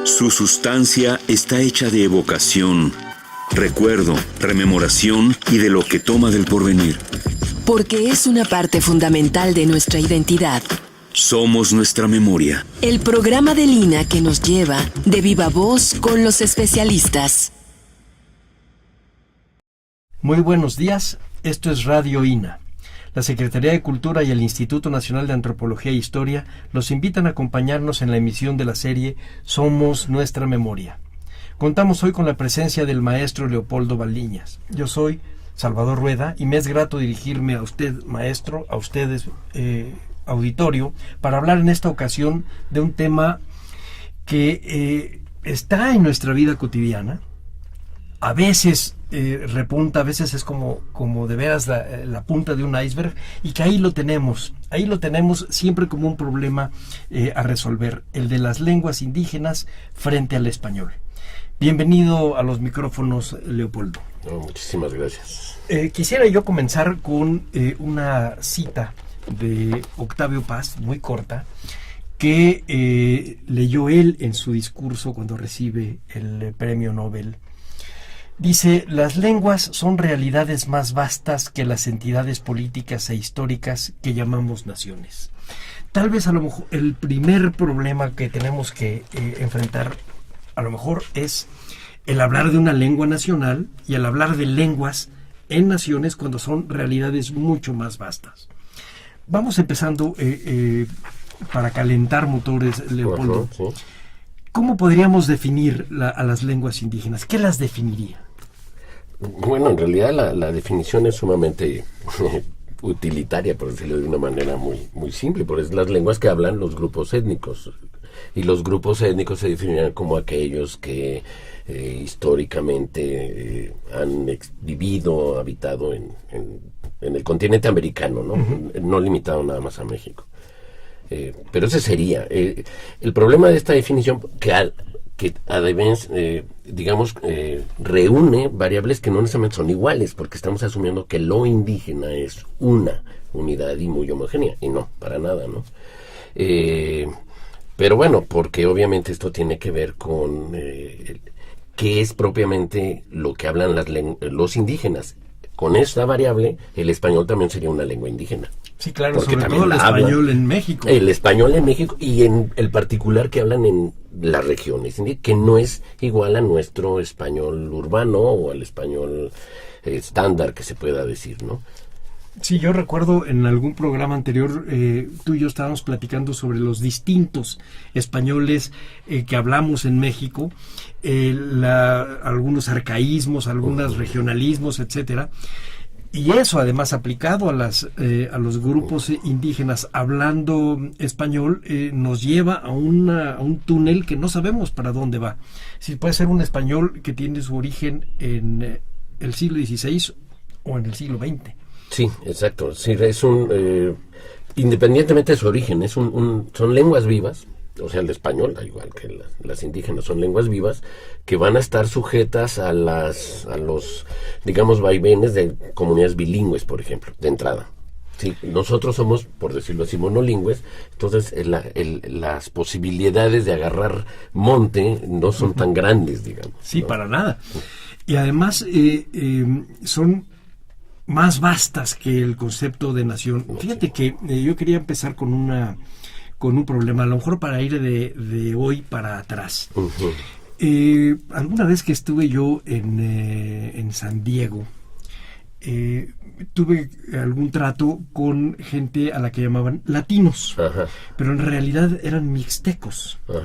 Su sustancia está hecha de evocación, recuerdo, rememoración y de lo que toma del porvenir. Porque es una parte fundamental de nuestra identidad. Somos nuestra memoria. El programa de Lina que nos lleva de viva voz con los especialistas. Muy buenos días, esto es Radio INA. La Secretaría de Cultura y el Instituto Nacional de Antropología e Historia los invitan a acompañarnos en la emisión de la serie Somos Nuestra Memoria. Contamos hoy con la presencia del maestro Leopoldo Valdiñas. Yo soy Salvador Rueda y me es grato dirigirme a usted, maestro, a ustedes, auditorio, para hablar en esta ocasión de un tema que está en nuestra vida cotidiana. A veces repunta, a veces es como de veras la punta de un iceberg, y que ahí lo tenemos siempre como un problema a resolver, el de las lenguas indígenas frente al español. Bienvenido a los micrófonos, Leopoldo. No, muchísimas gracias. Quisiera yo comenzar con una cita de Octavio Paz, muy corta, que leyó él en su discurso cuando recibe el premio Nobel. Dice: las lenguas son realidades más vastas que las entidades políticas e históricas que llamamos naciones. Tal vez a lo mejor el primer problema que tenemos que enfrentar a lo mejor es el hablar de una lengua nacional y el hablar de lenguas en naciones cuando son realidades mucho más vastas. Vamos empezando para calentar motores, Leopoldo. Ajá, sí. ¿Cómo podríamos definir a las lenguas indígenas? ¿Qué las definiría? Bueno, en realidad la definición es sumamente utilitaria, por decirlo de una manera muy simple, porque es las lenguas que hablan los grupos étnicos. Y los grupos étnicos se definen como aquellos que históricamente han vivido, habitado en el continente americano, ¿no? Uh-huh. No limitado nada más a México. Pero ese sería. El problema de esta definición, que además, reúne variables que no necesariamente son iguales, porque estamos asumiendo que lo indígena es una unidad y muy homogénea, y no, para nada, ¿no? Pero bueno, porque obviamente esto tiene que ver con qué es propiamente lo que hablan los indígenas. Con esta variable, el español también sería una lengua indígena. Sí, claro, sobre todo el español en México. El español en México y en el particular que hablan en las regiones, que no es igual a nuestro español urbano o al español estándar que se pueda decir, ¿no? Sí, yo recuerdo en algún programa anterior, tú y yo estábamos platicando sobre los distintos españoles que hablamos en México, algunos arcaísmos, algunos regionalismos, etcétera. Y eso, además, aplicado a los grupos indígenas hablando español, nos lleva a un túnel que no sabemos para dónde va. Si puede ser un español que tiene su origen en el siglo XVI o en el siglo XX. Sí, exacto. Sí, es independientemente de su origen, son lenguas vivas. O sea, el español, igual que las indígenas, son lenguas vivas que van a estar sujetas a los, digamos, vaivenes de comunidades bilingües, por ejemplo, de entrada. Sí, nosotros somos, por decirlo así, monolingües, entonces las posibilidades de agarrar monte no son tan grandes, digamos. Sí, ¿no? Para nada. Y además son más vastas que el concepto de nación. Fíjate que yo quería empezar con un problema, a lo mejor para ir de hoy para atrás. Uh-huh. Alguna vez que estuve yo en San Diego, tuve algún trato con gente a la que llamaban latinos, uh-huh, pero en realidad eran mixtecos. Uh-huh.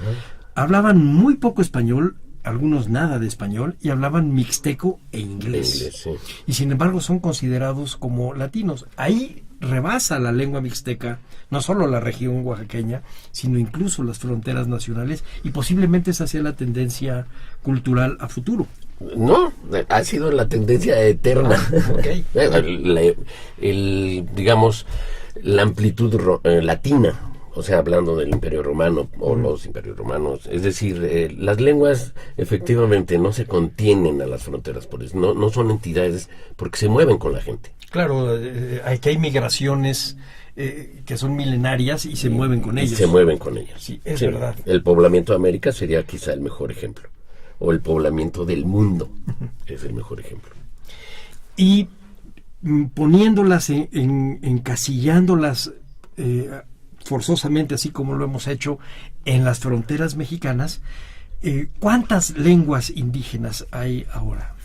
Hablaban muy poco español, algunos nada de español, y hablaban mixteco e inglés. Sí. Y sin embargo son considerados como latinos. Ahí rebasa la lengua mixteca no solo la región oaxaqueña, sino incluso las fronteras nacionales, y posiblemente esa sea la tendencia cultural a futuro. No, ha sido la tendencia eterna. Okay. Digamos, la amplitud latina o sea, hablando del Imperio Romano o los imperios romanos. Es decir, las lenguas efectivamente no se contienen a las fronteras, por eso no son entidades porque se mueven con la gente. Claro, aquí hay migraciones que son milenarias y se mueven con ellos. Se mueven con ellos. Sí, es verdad. El poblamiento de América sería quizá el mejor ejemplo. O el poblamiento del mundo es el mejor ejemplo. Y poniéndolas, encasillándolas forzosamente, así como lo hemos hecho en las fronteras mexicanas, ¿cuántas lenguas indígenas hay ahora?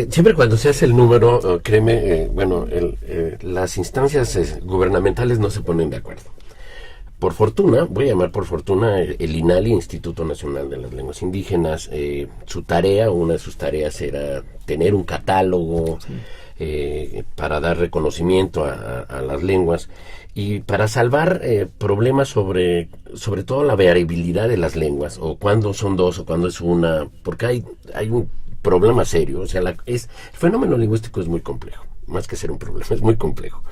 Siempre cuando se hace el número, créeme, las instancias gubernamentales no se ponen de acuerdo. Por fortuna, voy a llamar por fortuna, el INALI, Instituto Nacional de las Lenguas Indígenas, una de sus tareas era tener un catálogo para dar reconocimiento a las lenguas y para salvar problemas sobre todo la variabilidad de las lenguas, o cuándo son dos o cuándo es una, porque hay un problema serio. O sea, el fenómeno lingüístico es muy complejo, más que ser un problema, es muy complejo.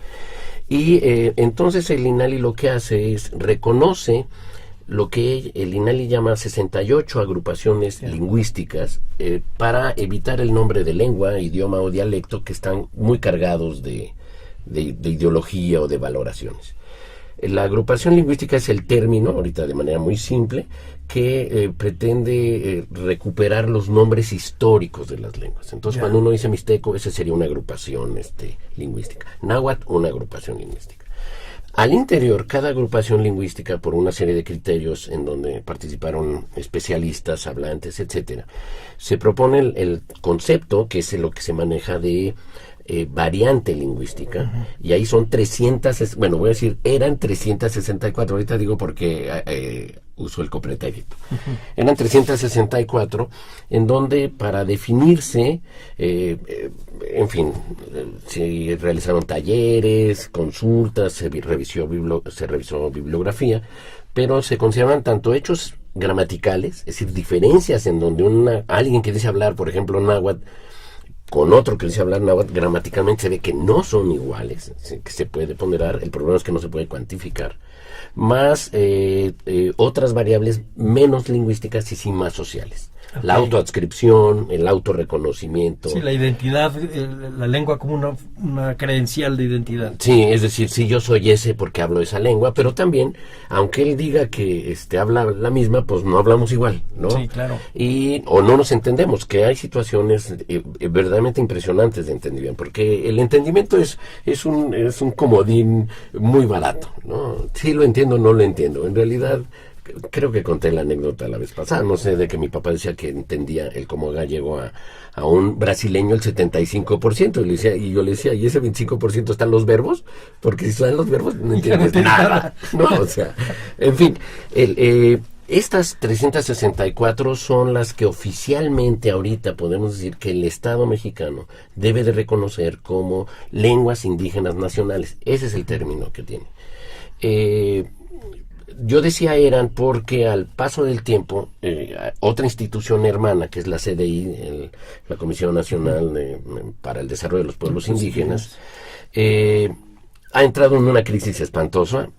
Y entonces el INALI lo que hace es reconoce lo que el INALI llama 68 agrupaciones lingüísticas para evitar el nombre de lengua, idioma o dialecto que están muy cargados de ideología o de valoraciones. La agrupación lingüística es el término, ahorita de manera muy simple, que pretende recuperar los nombres históricos de las lenguas. Entonces, cuando uno dice mixteco, esa sería una agrupación lingüística. Náhuatl, una agrupación lingüística. Al interior, cada agrupación lingüística, por una serie de criterios en donde participaron especialistas, hablantes, etcétera, se propone el concepto, que es lo que se maneja de variante lingüística, y ahí son 300, bueno, voy a decir, eran 364, ahorita digo porque uso el copretérito. Eran 364, en donde para definirse, en fin, se realizaron talleres, consultas, se revisó bibliografía, pero se consideraban tanto hechos gramaticales, es decir, diferencias en donde alguien que dice hablar, por ejemplo, náhuatl, con otro que dice hablar náhuatl, gramaticalmente se ve que no son iguales, que se puede ponderar, el problema es que no se puede cuantificar, más otras variables menos lingüísticas y sí más sociales. Okay. La autoadscripción, el autorreconocimiento. Sí, la identidad, la lengua como una credencial de identidad. Sí, es decir, sí, yo soy ese porque hablo esa lengua, pero también, aunque él diga que habla la misma, pues no hablamos igual, ¿no? Sí, claro. O no nos entendemos, que hay situaciones verdaderamente impresionantes de entendimiento, porque el entendimiento es un comodín muy barato, ¿no? Sí lo entiendo, no lo entiendo. En realidad, creo que conté la anécdota la vez pasada, no sé, de que mi papá decía que entendía el como gallego a un brasileño el 75%, y yo le decía, ¿y ese 25% están los verbos? Porque si están los verbos no entiendes nada, ¿no? O sea, en fin, estas 364 son las que oficialmente ahorita podemos decir que el Estado mexicano debe de reconocer como lenguas indígenas nacionales. Ese es el término que tiene. Yo decía eran porque al paso del tiempo, otra institución hermana, que es la CDI, la Comisión Nacional para el Desarrollo de los Pueblos Indígenas, ha entrado en una crisis espantosa.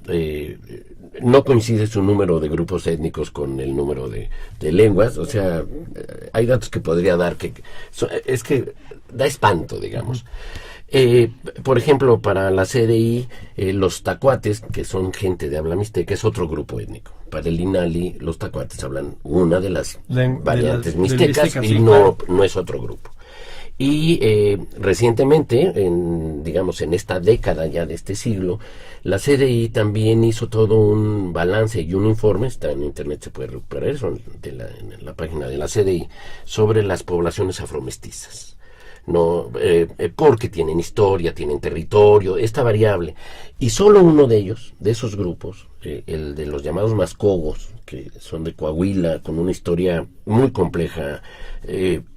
No coincide su número de grupos étnicos con el número de lenguas. O sea, hay datos que podría dar es que da espanto, digamos. Por ejemplo, para la CDI, los tacuates, que son gente de habla mixteca, es otro grupo étnico. Para el INALI, los tacuates hablan una de las variantes mixtecas y no es otro grupo. Y recientemente, en esta década ya de este siglo, la CDI también hizo todo un balance y un informe, está en internet, se puede recuperar eso en la página de la CDI, sobre las poblaciones afromestizas. No, porque tienen historia, tienen territorio, esta variable, y solo uno de ellos, de esos grupos, el de los llamados mascogos, que son de Coahuila, con una historia muy compleja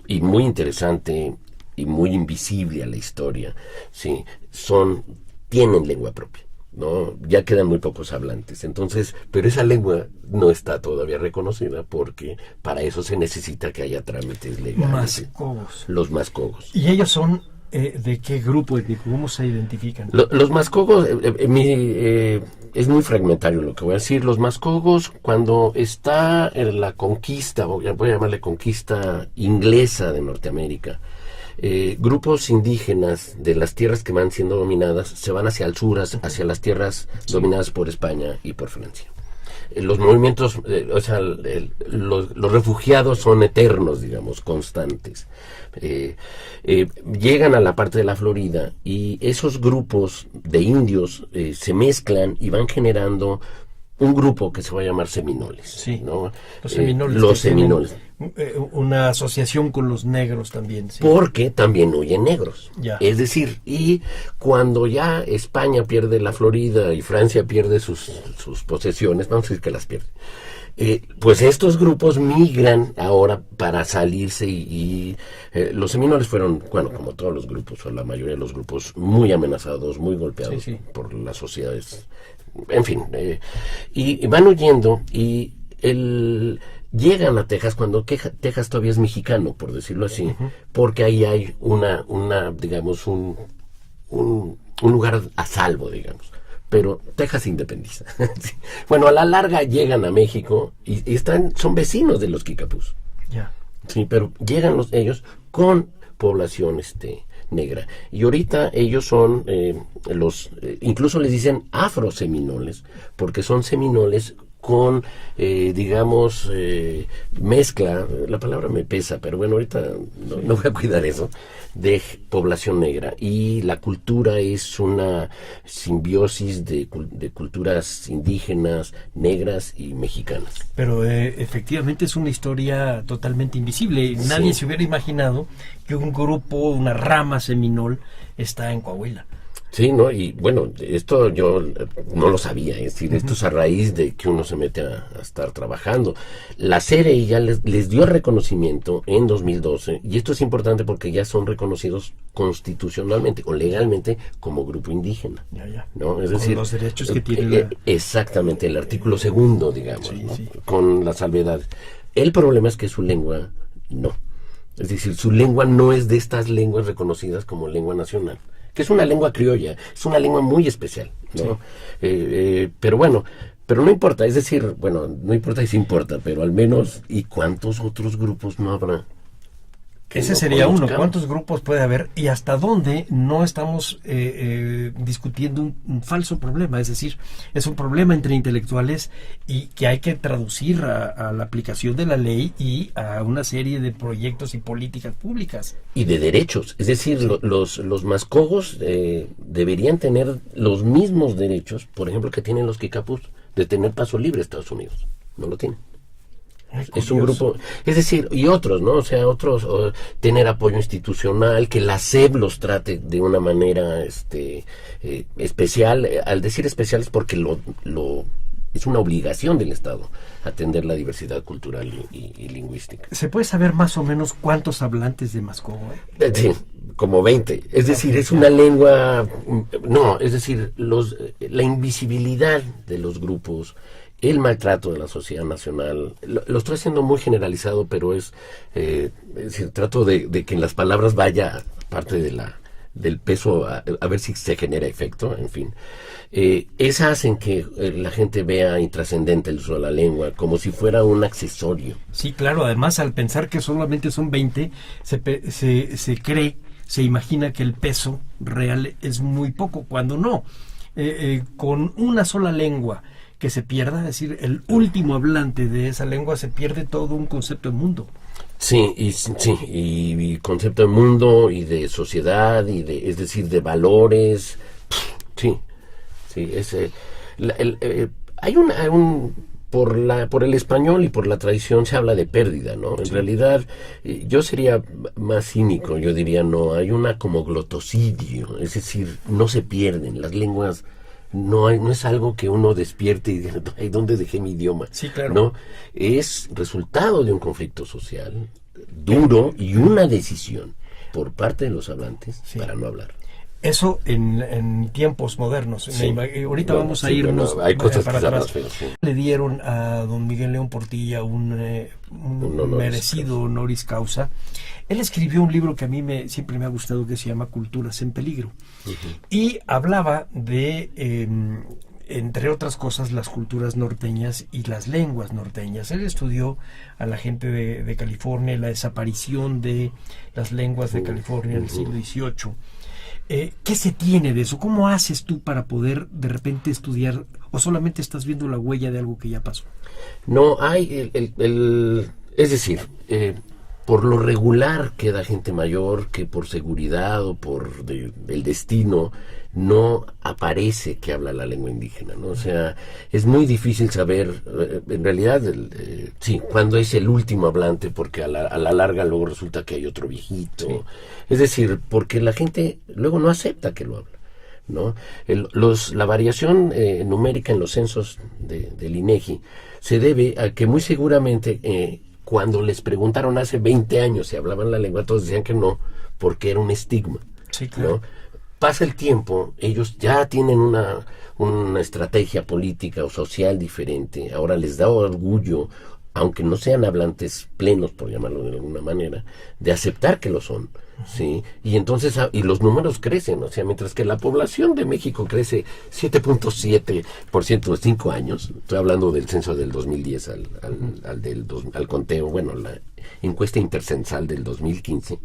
y muy interesante y muy invisible a la historia, sí, tienen lengua propia. No, ya quedan muy pocos hablantes. Entonces, pero esa lengua no está todavía reconocida porque para eso se necesita que haya trámites legales. Mascogos. Los mascogos. Y ellos son ¿De qué grupo étnico? ¿Cómo se identifican? Los Mascogos, es muy fragmentario lo que voy a decir. Los Mascogos, cuando está en la conquista, voy a llamarle conquista inglesa de Norteamérica, grupos indígenas de las tierras que van siendo dominadas se van hacia el sur, hacia las tierras dominadas por España y por Francia. Los movimientos, los refugiados son eternos, digamos, constantes. Llegan a la parte de la Florida y esos grupos de indios se mezclan y van generando un grupo que se va a llamar seminoles. Sí, ¿no? Los seminoles. Los seminoles. Una asociación con los negros también. Sí. Porque también huyen negros. Ya. Es decir, y cuando ya España pierde la Florida y Francia pierde sus posesiones, vamos a decir que las pierde, pues estos grupos migran ahora para salirse y los seminoles fueron, bueno, como todos los grupos, o la mayoría de los grupos, muy amenazados, muy golpeados por las sociedades. En fin, y van huyendo y llegan a Texas cuando Texas todavía es mexicano, por decirlo así, porque ahí hay digamos, un lugar a salvo, digamos. Pero Texas se independiza. Bueno, a la larga llegan a México y son vecinos de los Kicapús. Ya. Sí, pero llegan ellos con población negra. Y ahorita ellos son incluso les dicen afroseminoles, porque son seminoles con, digamos, mezcla, la palabra me pesa, pero bueno, ahorita no voy a cuidar eso, de población negra. Y la cultura es una simbiosis de culturas indígenas, negras y mexicanas. Pero efectivamente es una historia totalmente invisible. Nadie se hubiera imaginado que un grupo, una rama seminol, está en Coahuila. Sí, ¿no? Y bueno, esto yo no lo sabía, es decir, esto es a raíz de que uno se mete a estar trabajando. La CRI ya les dio reconocimiento en 2012, y esto es importante porque ya son reconocidos constitucionalmente o legalmente como grupo indígena. ¿No? Es decir, los derechos que tiene exactamente, el artículo 2, digamos, sí, ¿no? Sí. Con la salvedad. El problema es que su lengua no. Es decir, su lengua no es de estas lenguas reconocidas como lengua nacional, que es una lengua criolla, es una lengua muy especial, ¿no? Sí. Pero bueno, pero no importa, es decir, bueno, no importa y sí importa, pero al menos, ¿y cuántos otros grupos no habrá? Ese sería uno. ¿Cuántos grupos puede haber? Y hasta dónde no estamos discutiendo un falso problema. Es decir, es un problema entre intelectuales y que hay que traducir a la aplicación de la ley y a una serie de proyectos y políticas públicas. Y de derechos. Es decir, los mascogos deberían tener los mismos derechos, por ejemplo, que tienen los Kicapús, de tener paso libre a Estados Unidos. No lo tienen. Es un grupo, es decir, y otros, ¿no? O sea, otros, tener apoyo institucional, que la SEP los trate de una manera especial. Al decir especial es porque es una obligación del Estado atender la diversidad cultural y lingüística. ¿Se puede saber más o menos cuántos hablantes de mascogo hay? Sí, como 20. Es decir, es una lengua, no, es decir, la invisibilidad de los grupos, el maltrato de la sociedad nacional, lo estoy haciendo muy generalizado, pero es decir, trato de que en las palabras vaya parte del peso a ver si se genera efecto, en fin. Esas hacen que la gente vea intrascendente el uso de la lengua, como si fuera un accesorio. Sí, claro, además al pensar que solamente son 20, se imagina que el peso real es muy poco, cuando no. Con una sola lengua que se pierda, es decir, el último hablante de esa lengua, se pierde todo un concepto de mundo. Sí, y concepto de mundo y de sociedad es decir, de valores. Sí, hay por el español y por la tradición se habla de pérdida, ¿no? En realidad, yo sería más cínico, yo diría no, hay una como glotocidio, es decir, no se pierden las lenguas. No es algo que uno despierte y diga, ay, ¿dónde dejé mi idioma? Sí, claro. No, es resultado de un conflicto social duro y una decisión por parte de los hablantes para no hablar. Eso en tiempos modernos. Sí. Ahorita No, vamos a sí, irnos bueno, hay cosas para que se atrás. arrastran, sí. Le dieron a don Miguel León Portilla un honoris merecido causa. honoris causa. Él escribió un libro que a mí siempre me ha gustado, que se llama Culturas en Peligro. Y hablaba de, entre otras cosas, las culturas norteñas y las lenguas norteñas. Él estudió a la gente de California, la desaparición de las lenguas de California en el siglo XVIII. ¿Qué se tiene de eso? ¿Cómo haces tú para poder de repente estudiar, o solamente estás viendo la huella de algo que ya pasó? No, hay es decir, por lo regular queda gente mayor que por seguridad o por el destino no aparece que habla la lengua indígena, ¿no? O sea, es muy difícil saber, en realidad, sí, cuándo es el último hablante, porque a la larga luego resulta que hay otro viejito. Sí. Es decir, porque la gente luego no acepta que lo habla, ¿no? La variación numérica en los censos del INEGI se debe a que muy seguramente cuando les preguntaron hace 20 años si hablaban la lengua, todos decían que no, porque era un estigma. Sí, claro. ¿No? Pasa el tiempo, ellos ya tienen una estrategia política o social diferente, ahora les da orgullo, aunque no sean hablantes plenos, por llamarlo de alguna manera, de aceptar que lo son, ¿sí? Y entonces, y los números crecen, o sea, mientras que la población de México crece 7.7% en 5 años, estoy hablando del censo del 2010 al conteo, bueno, la encuesta intercensal del 2015,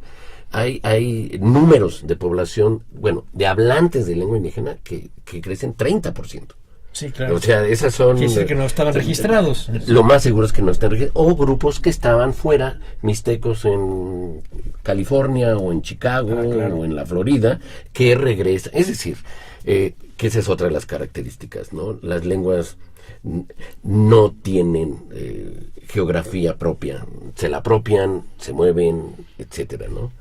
hay números de población, bueno, de hablantes de lengua indígena que crecen 30%. Sí, claro. O sea, esas son... Quiere decir que no estaban registrados. Lo más seguro es que no estén registrados. O grupos que estaban fuera, mixtecos en California o en Chicago claro. o en la Florida, que regresan. Es decir, que esa es otra de las características, ¿no? Las lenguas no tienen geografía propia. Se la apropian, se mueven, etcétera, ¿no?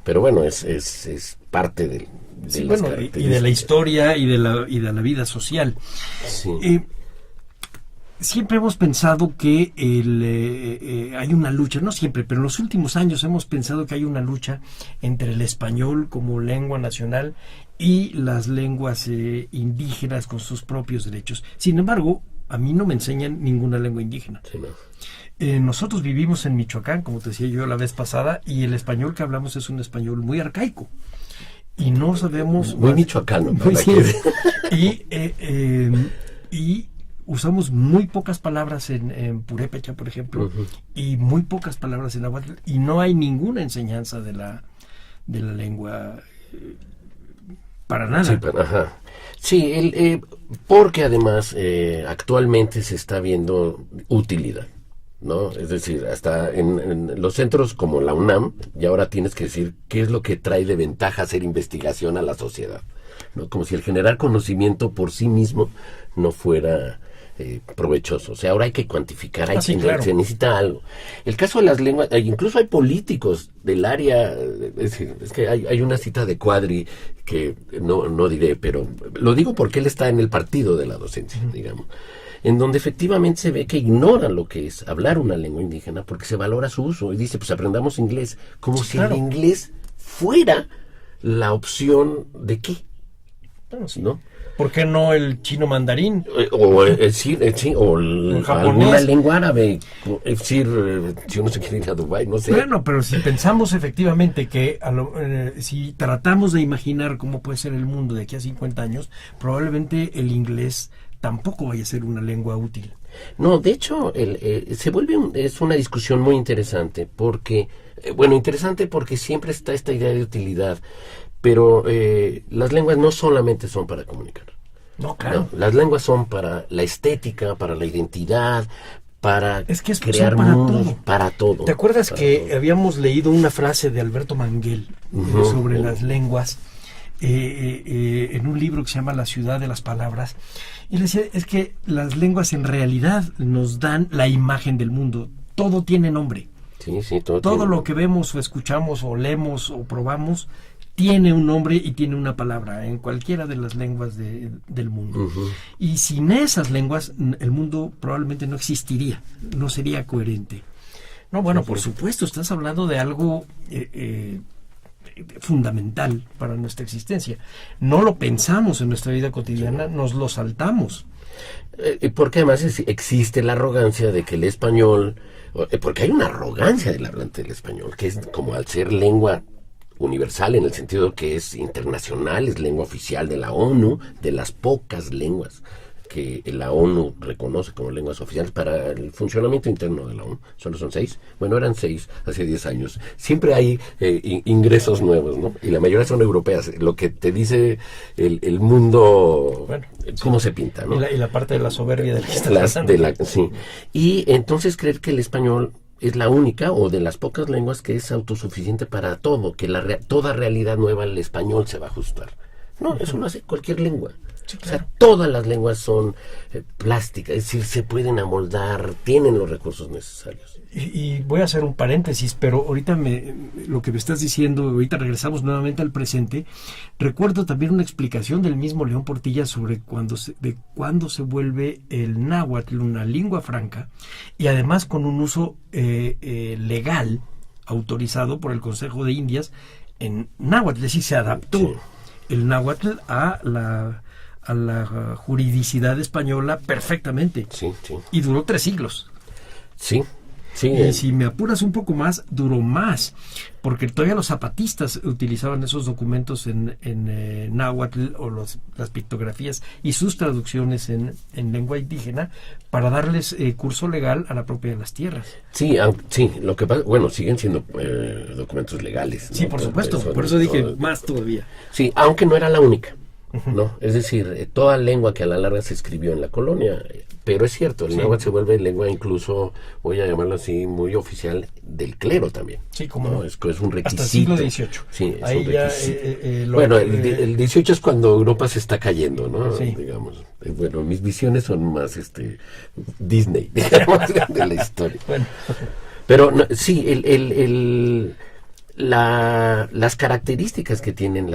Pero bueno, es parte de sí, bueno, y de la historia y de la vida social. Sí. Siempre hemos pensado que hay una lucha, no siempre, pero en los últimos años hemos pensado que hay una lucha entre el español como lengua nacional y las lenguas indígenas con sus propios derechos. Sin embargo, a mí no me enseñan ninguna lengua indígena. Sí, no. Nosotros vivimos en Michoacán, como te decía yo la vez pasada, y el español que hablamos es un español muy arcaico. Y no sabemos... Muy michoacano. Y usamos muy pocas palabras en purépecha, por ejemplo, y muy pocas palabras en náhuatl, y no hay ninguna enseñanza de la lengua para nada. Sí, ajá. Sí, porque además actualmente se está viendo utilidad, ¿no? Es decir, hasta en los centros como la UNAM, y ahora tienes que decir qué es lo que trae de ventaja hacer investigación a la sociedad, ¿no? Como si el generar conocimiento por sí mismo no fuera provechoso. O sea, ahora hay que cuantificar, claro. Se necesita algo. El caso de las lenguas, incluso hay políticos del área, es que hay una cita de Cuadri que no diré, pero lo digo porque él está en el partido de la docencia, digamos, en donde efectivamente se ve que ignoran lo que es hablar una lengua indígena porque se valora su uso y dice, pues aprendamos inglés, como si claro. el inglés fuera la opción de qué, sí. ¿no? ¿Por qué no el chino mandarín? O alguna lengua árabe, es decir, si uno se quiere ir a Dubái, no sé. Bueno, pero si pensamos efectivamente que si tratamos de imaginar cómo puede ser el mundo de aquí a 50 años, probablemente el inglés tampoco vaya a ser una lengua útil. No, de hecho, se vuelve es una discusión muy interesante, porque, interesante porque siempre está esta idea de utilidad, pero las lenguas no solamente son para comunicar. No, claro. No, las lenguas son para la estética, para la identidad, para crear para mundos, todo. Para todo. ¿Te acuerdas que habíamos leído una frase de Alberto Manguel sobre las lenguas en un libro que se llama La ciudad de las palabras? Y le decía, es que las lenguas en realidad nos dan la imagen del mundo. Todo tiene nombre. Sí, todo lo nombre. que vemos o escuchamos o leemos o probamos tiene un nombre y tiene una palabra en cualquiera de las lenguas del mundo. Y sin esas lenguas el mundo probablemente no existiría, no sería coherente. No, bueno, por supuesto, estás hablando de algo fundamental para nuestra existencia. No lo pensamos en nuestra vida cotidiana, nos lo saltamos. Porque además existe la arrogancia de que el español, porque hay una arrogancia del hablante del español, que es como al ser lengua universal en el sentido que es internacional, es lengua oficial de la ONU, de las pocas lenguas que la ONU reconoce como lenguas oficiales para el funcionamiento interno de la ONU. Solo son 6. Bueno, eran 6 hace 10 años. Siempre hay ingresos nuevos, ¿no? Y la mayoría son europeas. Lo que te dice el mundo, bueno, cómo se pinta, ¿no? Y la parte de la soberbia de la que está pasando. Sí. Y entonces creer que el español es la única o de las pocas lenguas que es autosuficiente para todo, que toda realidad nueva al español se va a ajustar. No, eso lo hace cualquier lengua. Sí, claro. O sea, todas las lenguas son plásticas, es decir, se pueden amoldar, tienen los recursos necesarios. Y voy a hacer un paréntesis, pero ahorita lo que me estás diciendo, ahorita regresamos nuevamente al presente. Recuerdo también una explicación del mismo León Portilla sobre cuándo se vuelve el náhuatl una lengua franca y además con un uso legal autorizado por el Consejo de Indias en náhuatl, es decir, se adaptó el náhuatl a la juridicidad española perfectamente. Sí. Y duró 3 siglos. Sí. Y si me apuras un poco más, duró más, porque todavía los zapatistas utilizaban esos documentos en náhuatl o las pictografías y sus traducciones en lengua indígena para darles curso legal a la propia de las tierras. Sí, lo que pasa, bueno, siguen siendo documentos legales, ¿no? Sí, por supuesto, por eso dije más todavía. Sí, aunque no era la única. ¿No? Es decir, toda lengua que a la larga se escribió en la colonia, pero es cierto, el náhuatl se vuelve lengua incluso, voy a llamarlo así, muy oficial del clero también. Sí, como no, es un requisito. Hasta el siglo XVIII. Sí, es ahí un requisito. Bueno, el XVIII es cuando Europa se está cayendo, ¿no? Sí. Digamos. Bueno, mis visiones son más Disney, digamos, de la historia. Bueno. Pero no, sí, las características que tienen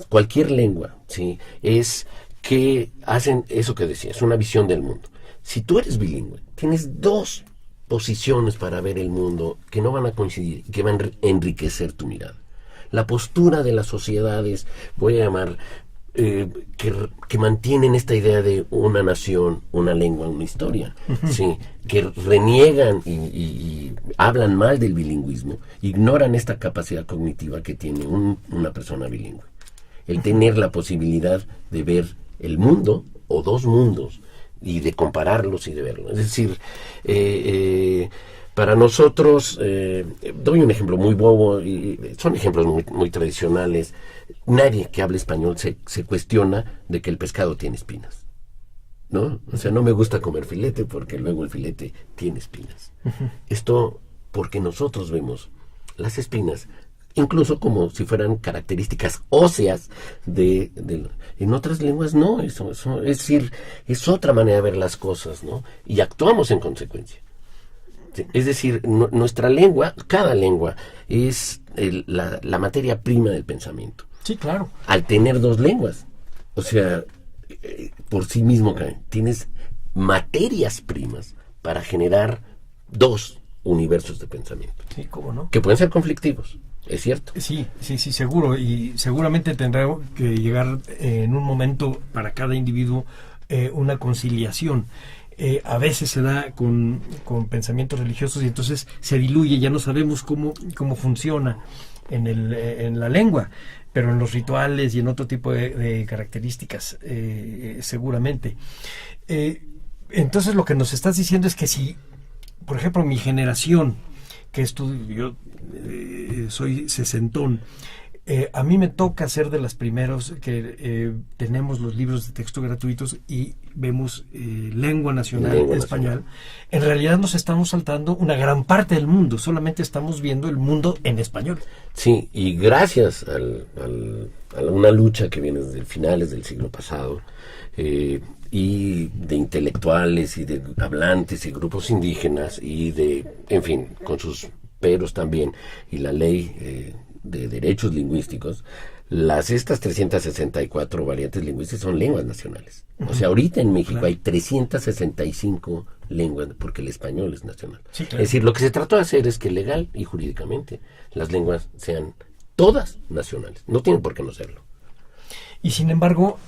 cualquier lengua, ¿sí? Es que hacen eso que decías, una visión del mundo. Si tú eres bilingüe, tienes 2 posiciones para ver el mundo que no van a coincidir y que van a enriquecer tu mirada. La postura de las sociedades, voy a llamar, que mantienen esta idea de una nación, una lengua, una historia, ¿sí? Que reniegan y hablan mal del bilingüismo, ignoran esta capacidad cognitiva que tiene una persona bilingüe. El tener la posibilidad de ver el mundo o 2 mundos y de compararlos y de verlos. Es decir, para nosotros, doy un ejemplo muy bobo, y son ejemplos muy tradicionales. Nadie que hable español se cuestiona de que el pescado tiene espinas, ¿no? O sea, no me gusta comer filete porque luego el filete tiene espinas. Esto porque nosotros vemos las espinas incluso como si fueran características óseas en otras lenguas no, eso, es decir, es otra manera de ver las cosas, ¿no? Y actuamos en consecuencia. Es decir, nuestra lengua, cada lengua, es la materia prima del pensamiento. Sí, claro. Al tener 2 lenguas, o sea, por sí mismo tienes materias primas para generar 2 universos de pensamiento. Sí, ¿cómo no? Que pueden ser conflictivos, es cierto. Sí, seguro. Y seguramente tendrá que llegar en un momento para cada individuo una conciliación. A veces se da con pensamientos religiosos y entonces se diluye, ya no sabemos cómo funciona en la lengua, pero en los rituales y en otro tipo de características, seguramente. Entonces lo que nos estás diciendo es que si, por ejemplo, mi generación, que yo soy sesentón, a mí me toca ser de las primeros que tenemos los libros de texto gratuitos y vemos lengua nacional español. En realidad nos estamos saltando una gran parte del mundo, solamente estamos viendo el mundo en español. Sí, y gracias a una lucha que viene desde finales del siglo pasado, y de intelectuales y de hablantes y grupos indígenas y en fin, con sus peros también, y la ley de derechos lingüísticos, estas 364 variantes lingüísticas son lenguas nacionales. O sea, ahorita en México hay 365 lenguas porque el español es nacional. Sí, claro. Es decir, lo que se trató de hacer es que legal y jurídicamente las lenguas sean todas nacionales, no tienen por qué no serlo. Y sin embargo,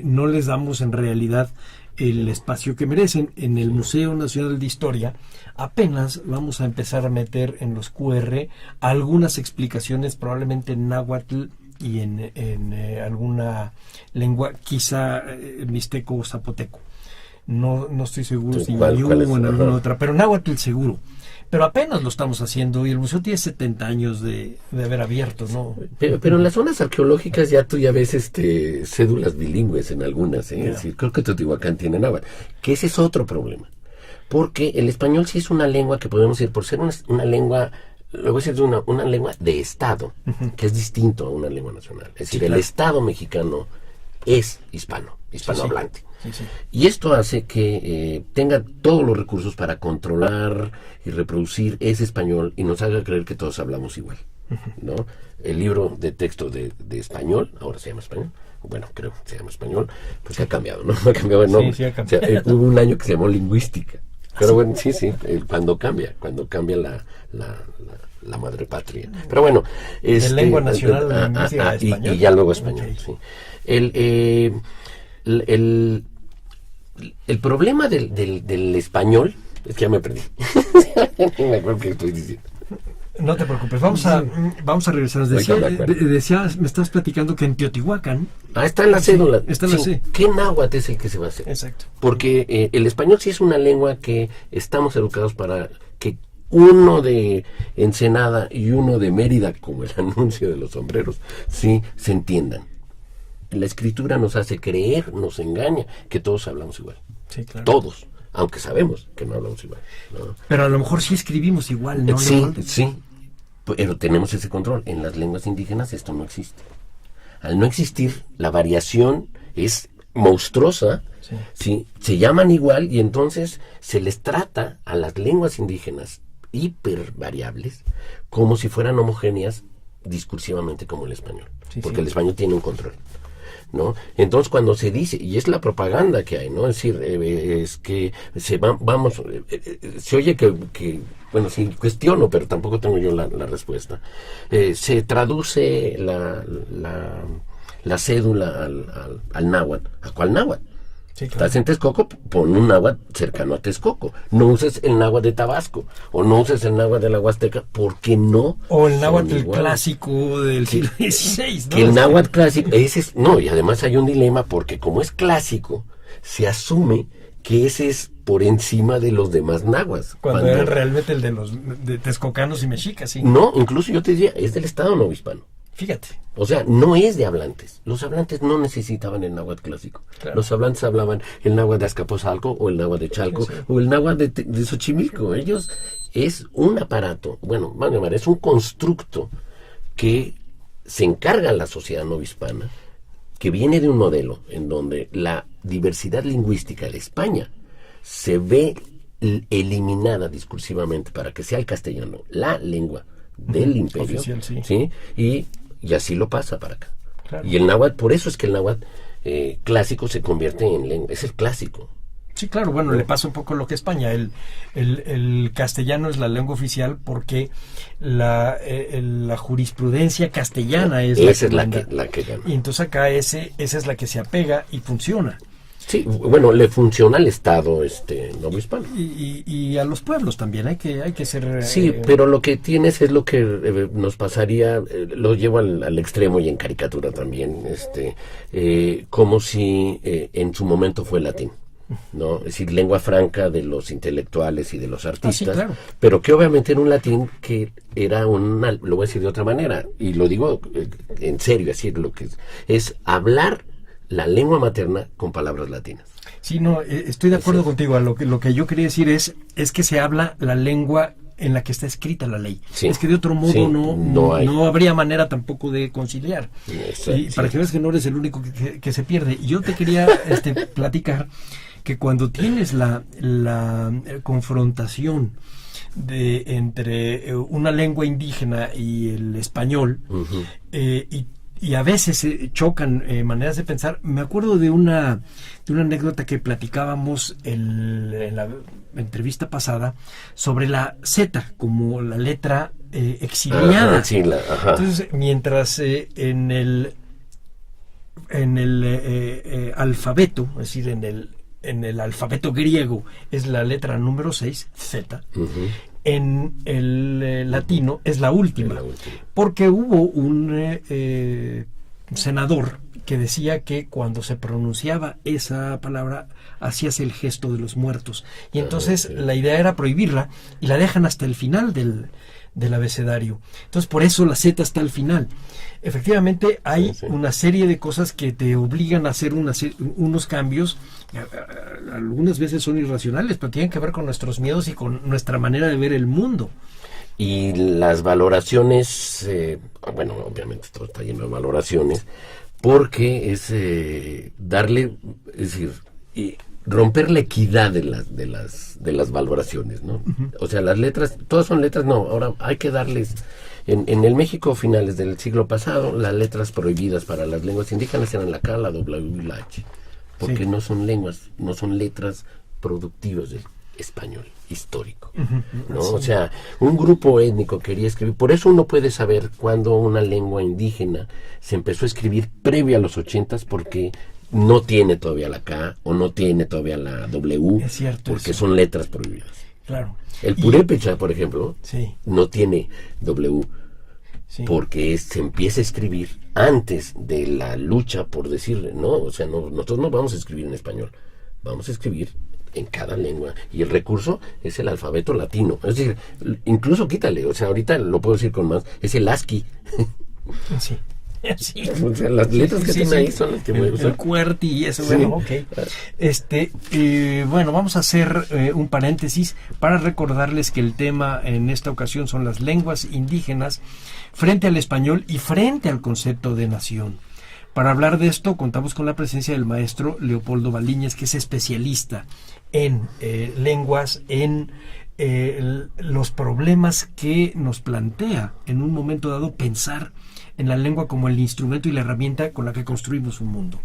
no les damos en realidad el espacio que merecen. En el Museo Nacional de Historia apenas vamos a empezar a meter en los QR algunas explicaciones, probablemente en náhuatl y en alguna lengua, quizá mixteco o zapoteco. No estoy seguro si ¿Cuál o es? en alguna Ajá. otra, pero náhuatl seguro. Pero apenas lo estamos haciendo y el museo tiene 70 años de haber abierto, ¿no? Pero en las zonas arqueológicas tú ya ves cédulas bilingües en algunas, ¿eh? Yeah. Es decir, creo que Teotihuacán tiene náhuatl, que ese es otro problema. Porque el español sí es una lengua que podemos decir, por ser una lengua, lo voy a decir, una lengua de Estado, que es distinto a una lengua nacional. Es decir, claro. el Estado mexicano es hispanohablante. Sí, sí. Y esto hace que tenga todos los recursos para controlar y reproducir ese español y nos haga creer que todos hablamos igual, ¿no? El libro de texto de español, ahora se llama español, bueno, creo que se llama español, pues ha cambiado, ¿no? Ha cambiado el nombre. Sí, ha cambiado. O sea, hubo un año que se llamó lingüística. Pero bueno, sí, cuando cambia la madre patria. Pero bueno, ¿De lengua nacional de lingüística español? y ya luego español, Okay. sí. El problema del español es que ya me perdí. No me acuerdo qué estoy diciendo. No te preocupes, vamos a regresar. Me estabas platicando que en Teotihuacán. Está en la cédula. Está en la C. ¿Qué náhuatl es el que se va a hacer? Exacto. Porque el español sí es una lengua que estamos educados para que uno de Ensenada y uno de Mérida, como el anuncio de los sombreros, sí se entiendan. La escritura nos hace creer, nos engaña, que todos hablamos igual. Sí, claro. Todos, aunque sabemos que no hablamos igual, ¿no? Pero a lo mejor sí escribimos igual, ¿no? Sí, Leopoldo? sí, pero tenemos ese control. En las lenguas indígenas esto no existe. Al no existir, la variación es monstruosa. Sí. Sí, se llaman igual y entonces se les trata a las lenguas indígenas hipervariables como si fueran homogéneas discursivamente como el español, Sí, porque sí. el español tiene un control, ¿no? Entonces cuando se dice, y es la propaganda que hay, ¿no? Es decir, es que se oye que bueno, sí cuestiono, pero tampoco tengo yo la respuesta. Se traduce la cédula al náhuatl. ¿A cuál náhuatl? Sí, claro. Estás en Texcoco, pon un náhuatl cercano a Texcoco. No uses el náhuatl de Tabasco, o no uses el náhuatl de la Huasteca, porque no. O el son náhuatl iguales. clásico del siglo XVI, ¿no? Que el náhuatl clásico, no, y además hay un dilema, porque como es clásico, se asume que ese es por encima de los demás náhuatls. Cuando era realmente el de los de texcocanos y mexicas, sí. No, incluso yo te diría, es del Estado novohispano. Fíjate. O sea, no es de hablantes. Los hablantes no necesitaban el náhuatl clásico. Claro. Los hablantes hablaban el náhuatl de Azcapotzalco o el náhuatl de Chalco Sí. o el náhuatl de Xochimilco. Ellos es un aparato, bueno, van a llamar, es un constructo que se encarga a la sociedad novohispana, que viene de un modelo en donde la diversidad lingüística de España se ve eliminada discursivamente para que sea el castellano la lengua del imperio, Oficial, sí. ¿sí? Y así lo pasa para acá. Claro. Y el náhuatl, por eso es que el náhuatl clásico se convierte en lengua, es el clásico. Sí, claro, bueno, le pasa un poco lo que a España. El castellano es la lengua oficial porque la jurisprudencia castellana es Esa es manda. la que gana. Y entonces acá esa es la que se apega y funciona. Sí, bueno, le funciona al Estado novohispano. Y a los pueblos también hay que ser... Sí, pero lo que tienes es lo que nos pasaría, lo llevo al extremo y en caricatura también, como si en su momento fue latín, ¿no? Es decir, lengua franca de los intelectuales y de los artistas, sí, claro. pero que obviamente era un latín que era lo voy a decir de otra manera, y lo digo en serio, así lo que es hablar la lengua materna con palabras latinas. Sí, no, estoy de acuerdo contigo. Lo que yo quería decir es que se habla la lengua en la que está escrita la ley. Sí. Es que de otro modo Sí, no habría manera tampoco de conciliar. Exacto, Y para sí. que veas que no eres el único que se pierde. Y yo te quería platicar que cuando tienes la confrontación entre una lengua indígena y el español, Ujú. y a veces chocan maneras de pensar. Me acuerdo de una anécdota que platicábamos en la entrevista pasada sobre la Z como la letra exiliada. Ajá, sí, Entonces, mientras en el alfabeto, es decir, en el alfabeto griego es la letra número 6, Z, en el latino es la última, porque hubo un senador que decía que cuando se pronunciaba esa palabra hacías el gesto de los muertos, y entonces la idea era prohibirla y la dejan hasta el final del abecedario. Entonces por eso la Z está al final. Efectivamente hay una serie de cosas que te obligan a hacer unos cambios. Algunas veces son irracionales, pero tienen que ver con nuestros miedos y con nuestra manera de ver el mundo. Y las valoraciones, bueno, obviamente esto está lleno de valoraciones, porque es darle, es decir, romper la equidad de las valoraciones, ¿no? O sea, las letras, todas son letras, no, ahora hay que darles, en el México finales del siglo pasado, las letras prohibidas para las lenguas indígenas eran la K, la W y la H, porque no son lenguas, no son letras productivas del español histórico, ¿no? O sea, un grupo étnico quería escribir, por eso uno puede saber cuándo una lengua indígena se empezó a escribir previo a los 80s, porque no tiene todavía la K o no tiene todavía la W, es cierto, porque son letras prohibidas. Claro. El purépecha, por ejemplo, no tiene W, porque se empieza a escribir antes de la lucha por decirle, no, o sea, nosotros no vamos a escribir en español, vamos a escribir en cada lengua, y el recurso es el alfabeto latino, es decir, incluso quítale, o sea, ahorita lo puedo decir con más, es el ASCII. Sí. O sea, las letras que tiene ahí son las que voy a usar. El QWERTY y eso, bueno, ok. Bueno, vamos a hacer un paréntesis para recordarles que el tema en esta ocasión son las lenguas indígenas frente al español y frente al concepto de nación. Para hablar de esto contamos con la presencia del maestro Leopoldo Baliñas, que es especialista en lenguas, en los problemas que nos plantea en un momento dado pensar en la lengua como el instrumento y la herramienta con la que construimos un mundo.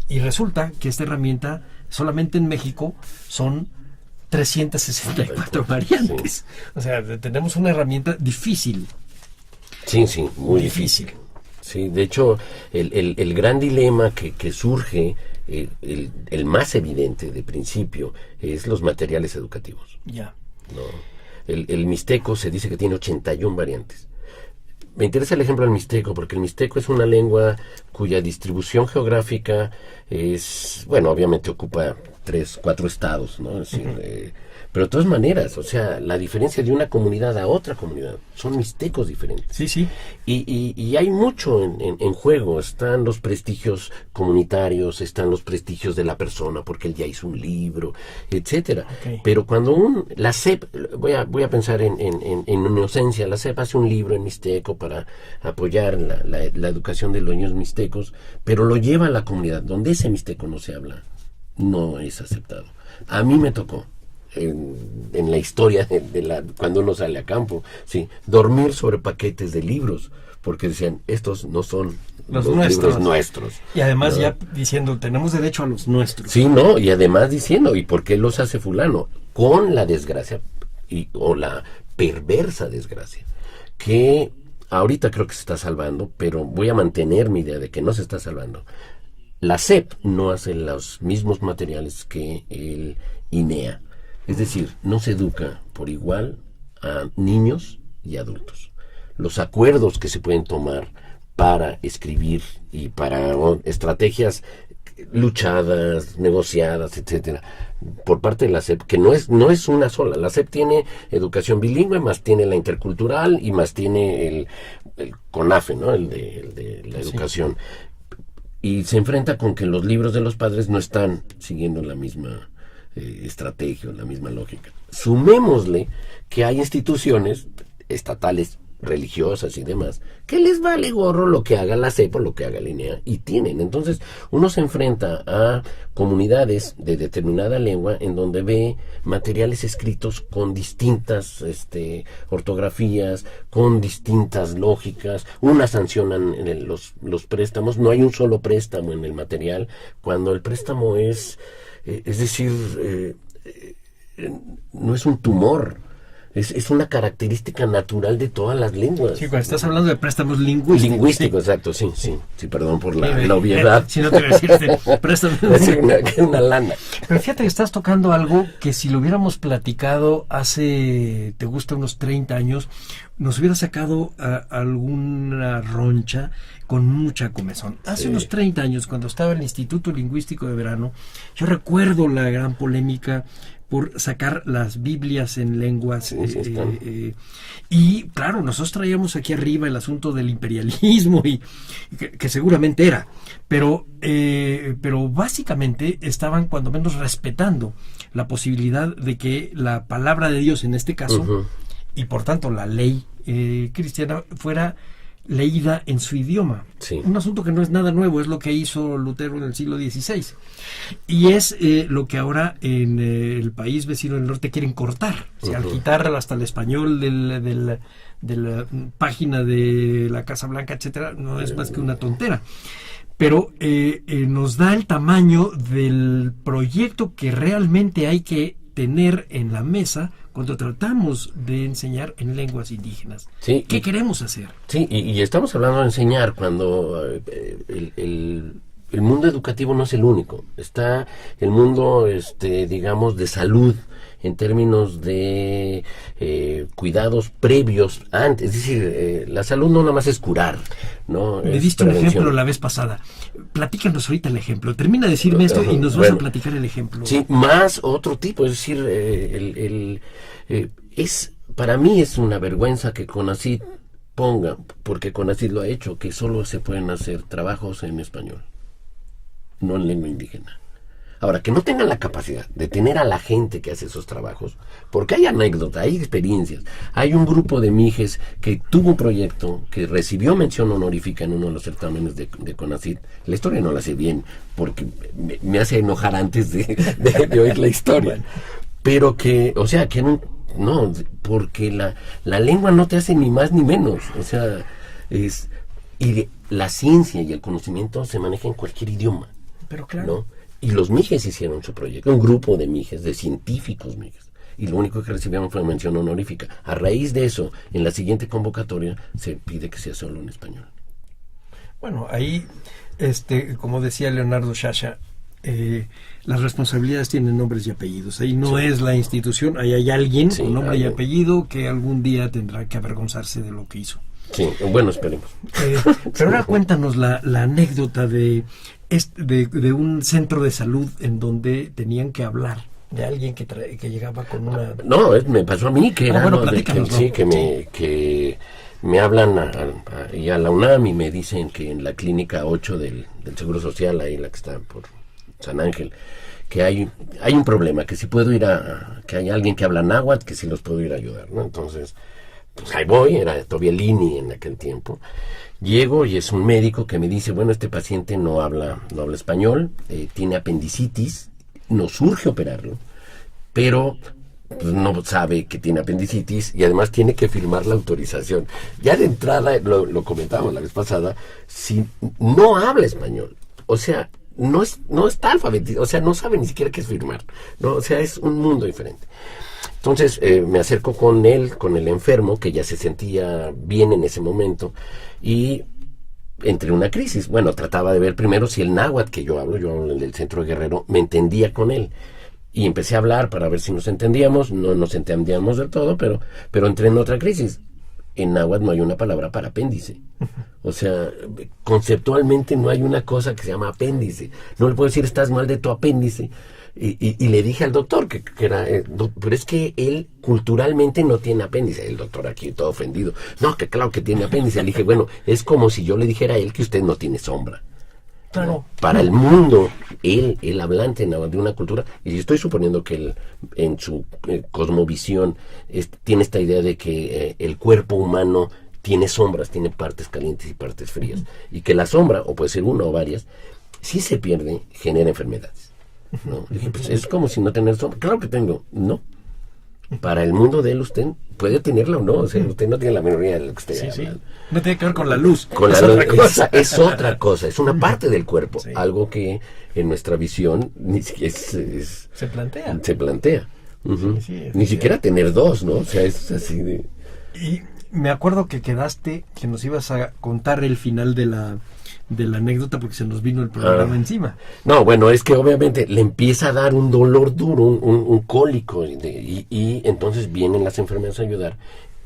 Y resulta que esta herramienta solamente en México son 364 variantes. O sea, tenemos una herramienta difícil. Sí, muy difícil. Sí, de hecho, el gran dilema que surge, el más evidente de principio, es los materiales educativos. Ya. ¿No? El mixteco se dice que tiene 81 variantes. Me interesa el ejemplo del mixteco, porque el mixteco es una lengua cuya distribución geográfica es, bueno, obviamente ocupa 3, 4 estados, ¿no? Es decir, pero de todas maneras, o sea, la diferencia de una comunidad a otra comunidad, son mixtecos diferentes. Sí. Y hay mucho en juego, están los prestigios comunitarios, están los prestigios de la persona, porque él ya hizo un libro, etcétera. Okay. Pero cuando la SEP, voy a pensar en inocencia, la SEP hace un libro en mixteco para apoyar la educación de los niños mixtecos, pero lo lleva a la comunidad, donde ese mixteco no se habla, no es aceptado. A mí me tocó, en la historia cuando uno sale a campo, dormir sobre paquetes de libros, porque decían, estos no son los libros nuestros. Y además, ¿no? Ya diciendo, tenemos derecho a los nuestros. Sí, no, y además diciendo, ¿y por qué los hace fulano? Con la desgracia, o la perversa desgracia, que ahorita creo que se está salvando, pero voy a mantener mi idea de que no se está salvando. La SEP no hace los mismos materiales que el INEA. Es decir, no se educa por igual a niños y adultos. Los acuerdos que se pueden tomar para escribir y para estrategias luchadas, negociadas, etcétera, por parte de la SEP, que no es una sola. La SEP tiene educación bilingüe, más tiene la intercultural y más tiene el CONAFE, ¿no? El de la educación. Y se enfrenta con que los libros de los padres no están siguiendo la misma estrategia, la misma lógica. Sumémosle que hay instituciones estatales, religiosas y demás, que les vale gorro lo que haga la CEP o lo que haga la INEA, y tienen. Entonces, uno se enfrenta a comunidades de determinada lengua en donde ve materiales escritos con distintas ortografías, con distintas lógicas. Unas sancionan los préstamos, no hay un solo préstamo en el material, cuando el préstamo es decir, no es un tumor. Es una característica natural de todas las lenguas. Sí, cuando estás hablando de préstamos lingüísticos. Lingüísticos, exacto, sí, perdón por la obviedad. Si no te voy a decir, préstamos. una lana. Pero fíjate que estás tocando algo que si lo hubiéramos platicado hace, te gusta, unos 30 años, nos hubiera sacado alguna roncha con mucha comezón. Hace unos 30 años, cuando estaba en el Instituto Lingüístico de Verano, yo recuerdo la gran polémica por sacar las Biblias en lenguas. Y claro, nosotros traíamos aquí arriba el asunto del imperialismo, y que seguramente era, pero básicamente estaban cuando menos respetando la posibilidad de que la palabra de Dios en este caso, y por tanto la ley cristiana, fuera leída en su idioma. Sí. Un asunto que no es nada nuevo, es lo que hizo Lutero en el siglo XVI. Y es lo que ahora en el país vecino del norte quieren cortar. O sea, al quitar hasta el español de la página de la Casa Blanca, etcétera, no es más que una tontera. Pero nos da el tamaño del proyecto que realmente hay que tener en la mesa cuando tratamos de enseñar en lenguas indígenas. Sí, ¿qué queremos hacer? Sí, y estamos hablando de enseñar cuando el mundo educativo no es el único. Está el mundo, digamos, de salud, en términos de cuidados previos antes. Es decir, la salud no nada más es curar, ¿no? Me diste un ejemplo la vez pasada. Platícanos ahorita el ejemplo. Termina de decirme esto y nos vas a platicar el ejemplo. Sí, más otro tipo. Es decir, para mí es una vergüenza que CONACYT ponga, porque CONACYT lo ha hecho, que solo se pueden hacer trabajos en español, no en lengua indígena. Ahora, que no tengan la capacidad de tener a la gente que hace esos trabajos, porque hay anécdotas, hay experiencias. Hay un grupo de mijes que tuvo un proyecto que recibió mención honorífica en uno de los certámenes de CONACYT. La historia no la sé bien, porque me hace enojar antes de oír la historia. Pero que, o sea, que no, porque la lengua no te hace ni más ni menos. O sea, y la ciencia y el conocimiento se maneja en cualquier idioma. Pero claro. ¿No? Y los mijes hicieron su proyecto, un grupo de mijes, de científicos mijes, y lo único que recibieron fue mención honorífica. A raíz de eso, en la siguiente convocatoria, se pide que sea solo en español. Bueno, ahí, como decía Leonardo Sciascia, las responsabilidades tienen nombres y apellidos. Ahí no es la institución, ahí hay alguien con nombre y apellido que algún día tendrá que avergonzarse de lo que hizo. Sí, bueno, esperemos. Pero ahora cuéntanos la anécdota de un centro de salud en donde tenían que hablar de alguien que llegaba con una... No, me pasó a mí, que era... Bueno, platícanos, ¿no? Sí, que me hablan y a la UNAM y me dicen que en la clínica 8 del Seguro Social, ahí la que está por San Ángel, que hay un problema, que si puedo ir que hay alguien que habla náhuatl, que si los puedo ir a ayudar, ¿no? Entonces, pues ahí voy, era Tobielini en aquel tiempo. Llego y es un médico que me dice, bueno, este paciente no habla español, tiene apendicitis, nos urge operarlo, pero pues, no sabe que tiene apendicitis y además tiene que firmar la autorización. Ya de entrada, lo comentábamos la vez pasada, si no habla español, o sea, no está alfabetizado, o sea, no sabe ni siquiera qué es firmar, ¿no? O sea, es un mundo diferente. Entonces me acerco con él, con el enfermo, que ya se sentía bien en ese momento, y entré en una crisis. Bueno, trataba de ver primero si el náhuatl que yo hablo del Centro de Guerrero, me entendía con él. Y empecé a hablar para ver si nos entendíamos. No nos entendíamos del todo, pero entré en otra crisis. En náhuatl no hay una palabra para apéndice. O sea, conceptualmente no hay una cosa que se llama apéndice. No le puedo decir, estás mal de tu apéndice. Y le dije al doctor que era, pero es que él culturalmente no tiene apéndice. El doctor aquí todo ofendido. No, que claro que tiene apéndice. Le dije, bueno, es como si yo le dijera a él que usted no tiene sombra. Claro. Para el mundo, el hablante de una cultura, y estoy suponiendo que él, en su cosmovisión, tiene esta idea de que el cuerpo humano tiene sombras, tiene partes calientes y partes frías, y que la sombra, o puede ser una o varias, si se pierde, genera enfermedades. ¿No? Dije, pues es como si no tener sombra. Claro que tengo, no. Para el mundo de él, usted puede tenerla o no. O sea, usted no tiene la menor idea de lo que usted habla. Sí. No tiene que ver con la luz. Con la luz. Es otra cosa. Es una parte del cuerpo. Sí. Algo que en nuestra visión ni siquiera se plantea. Ujú. Sí, Ni siquiera tener dos, ¿no? O sea, es así de... Y me acuerdo que quedaste, que nos ibas a contar el final de la anécdota porque se nos vino el programa encima. No, bueno, es que obviamente le empieza a dar un dolor duro, un cólico, y entonces vienen las enfermeras a ayudar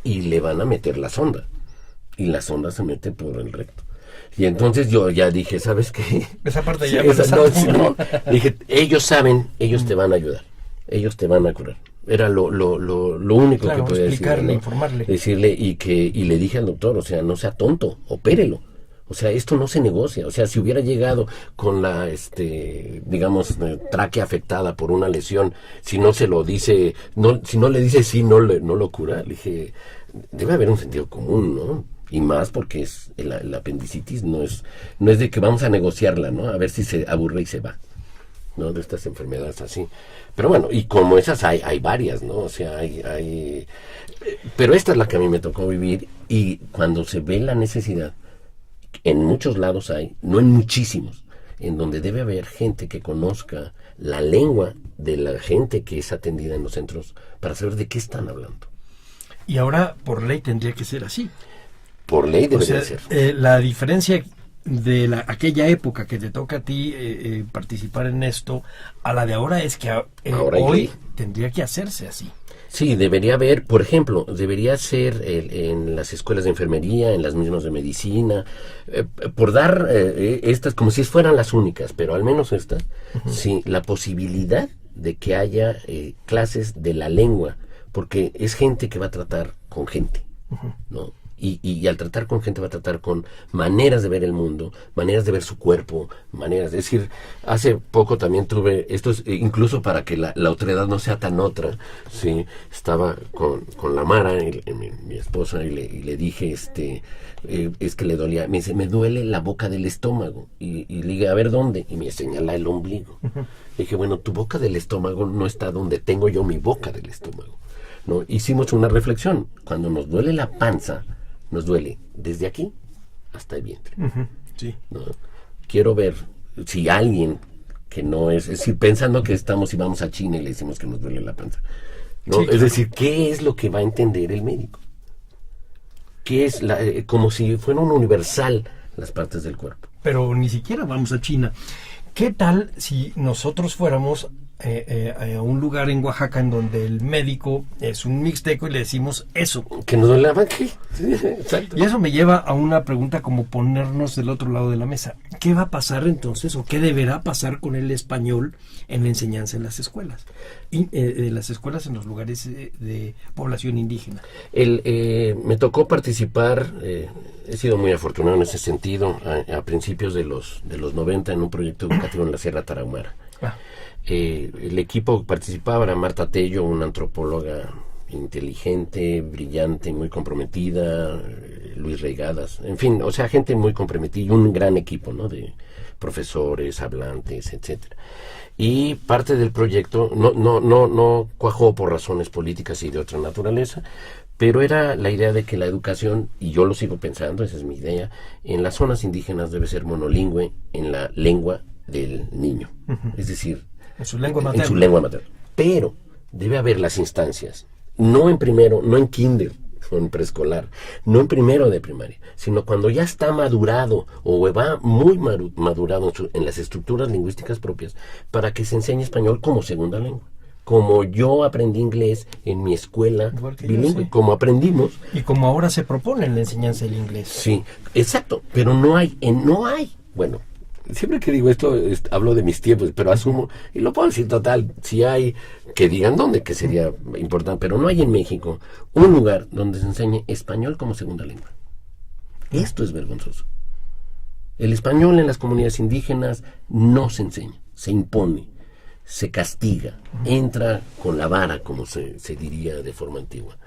y le van a meter la sonda. Y la sonda se mete por el recto. Y entonces yo ya dije, ¿sabes qué? Esa parte Sí, ya no. Dije, ellos saben, ellos te van a ayudar, ellos te van a curar. Era lo único Claro, que podía explicarle, decirle, ¿no? informarle. Decirle y le dije al doctor, o sea, no sea tonto, opérelo. O sea, esto no se negocia. O sea, si hubiera llegado con la, digamos, tráquea afectada por una lesión, si no se lo dice, si no le dice sí, no lo cura. Le dije, debe haber un sentido común, ¿no? Y más porque es el apendicitis no es de que vamos a negociarla, ¿no? A ver si se aburre y se va, ¿no? De estas enfermedades así. Pero bueno, y como esas hay varias, ¿no? O sea, pero esta es la que a mí me tocó vivir, y cuando se ve la necesidad, en muchos lados hay, no en muchísimos, en donde debe haber gente que conozca la lengua de la gente que es atendida en los centros para saber de qué están hablando. Y ahora, por ley, tendría que ser así. Por ley O debería sea, ser. la diferencia de aquella época que te toca a ti participar en esto a la de ahora es que Ahora hay hoy ley. tendría que hacerse así. Sí, debería haber, por ejemplo, debería ser en las escuelas de enfermería, en las mismas de medicina, por dar estas como si fueran las únicas, pero al menos estas, sí, la posibilidad de que haya clases de la lengua, porque es gente que va a tratar con gente, ¿no? Y al tratar con gente va a tratar con maneras de ver el mundo, maneras de ver su cuerpo, es decir, hace poco también tuve, esto es incluso para que la otredad no sea tan otra, sí, estaba con la Mara, mi esposa, y le dije, es que le dolía, me dice, me duele la boca del estómago, y le dije, a ver dónde, y me señala el ombligo. Le dije, bueno, tu boca del estómago no está donde tengo yo mi boca del estómago, ¿no? Hicimos una reflexión, cuando nos duele la panza, nos duele desde aquí hasta el vientre. Sí. ¿No? Quiero ver si alguien que no es decir, pensando que estamos y vamos a China y le decimos que nos duele la panza, ¿no? Sí, Es claro. decir, ¿qué es lo que va a entender el médico? ¿Qué es como si fuera un universal las partes del cuerpo? Pero ni siquiera vamos a China. ¿Qué tal si nosotros fuéramos a un lugar en Oaxaca en donde el médico es un mixteco y le decimos eso? Que nos duele la panza. Sí, exacto. Y eso me lleva a una pregunta como ponernos del otro lado de la mesa. ¿Qué va a pasar entonces o qué deberá pasar con el español en la enseñanza en las escuelas? Y las escuelas en los lugares de población indígena. Me tocó participar, he sido muy afortunado en ese sentido, a principios de los 90 en un proyecto educativo en la Sierra Tarahumara. El equipo que participaba era Marta Tello, una antropóloga inteligente, brillante, muy comprometida, Luis Reigadas, en fin, o sea, gente muy comprometida y un gran equipo, ¿no? De profesores, hablantes, etcétera. Y parte del proyecto no cuajó por razones políticas y de otra naturaleza, pero era la idea de que la educación, y yo lo sigo pensando, esa es mi idea, en las zonas indígenas debe ser monolingüe en la lengua del niño, es decir, En su lengua materna. en su lengua materna. Pero debe haber las instancias, no en primero, no en kinder o en preescolar, no en primero de primaria, sino cuando ya está madurado o va muy madurado en las estructuras lingüísticas propias, para que se enseñe español como segunda lengua. Como yo aprendí inglés en mi escuela bilingüe, sí. como aprendimos. Y como ahora se propone en la enseñanza del inglés. Sí, exacto, pero no hay. Bueno, siempre que digo esto, hablo de mis tiempos, pero asumo, y lo puedo decir total, si hay, que digan dónde, que sería importante, pero no hay en México un lugar donde se enseñe español como segunda lengua. Esto es vergonzoso. El español en las comunidades indígenas no se enseña, se impone, se castiga, entra con la vara, como se diría de forma antigua.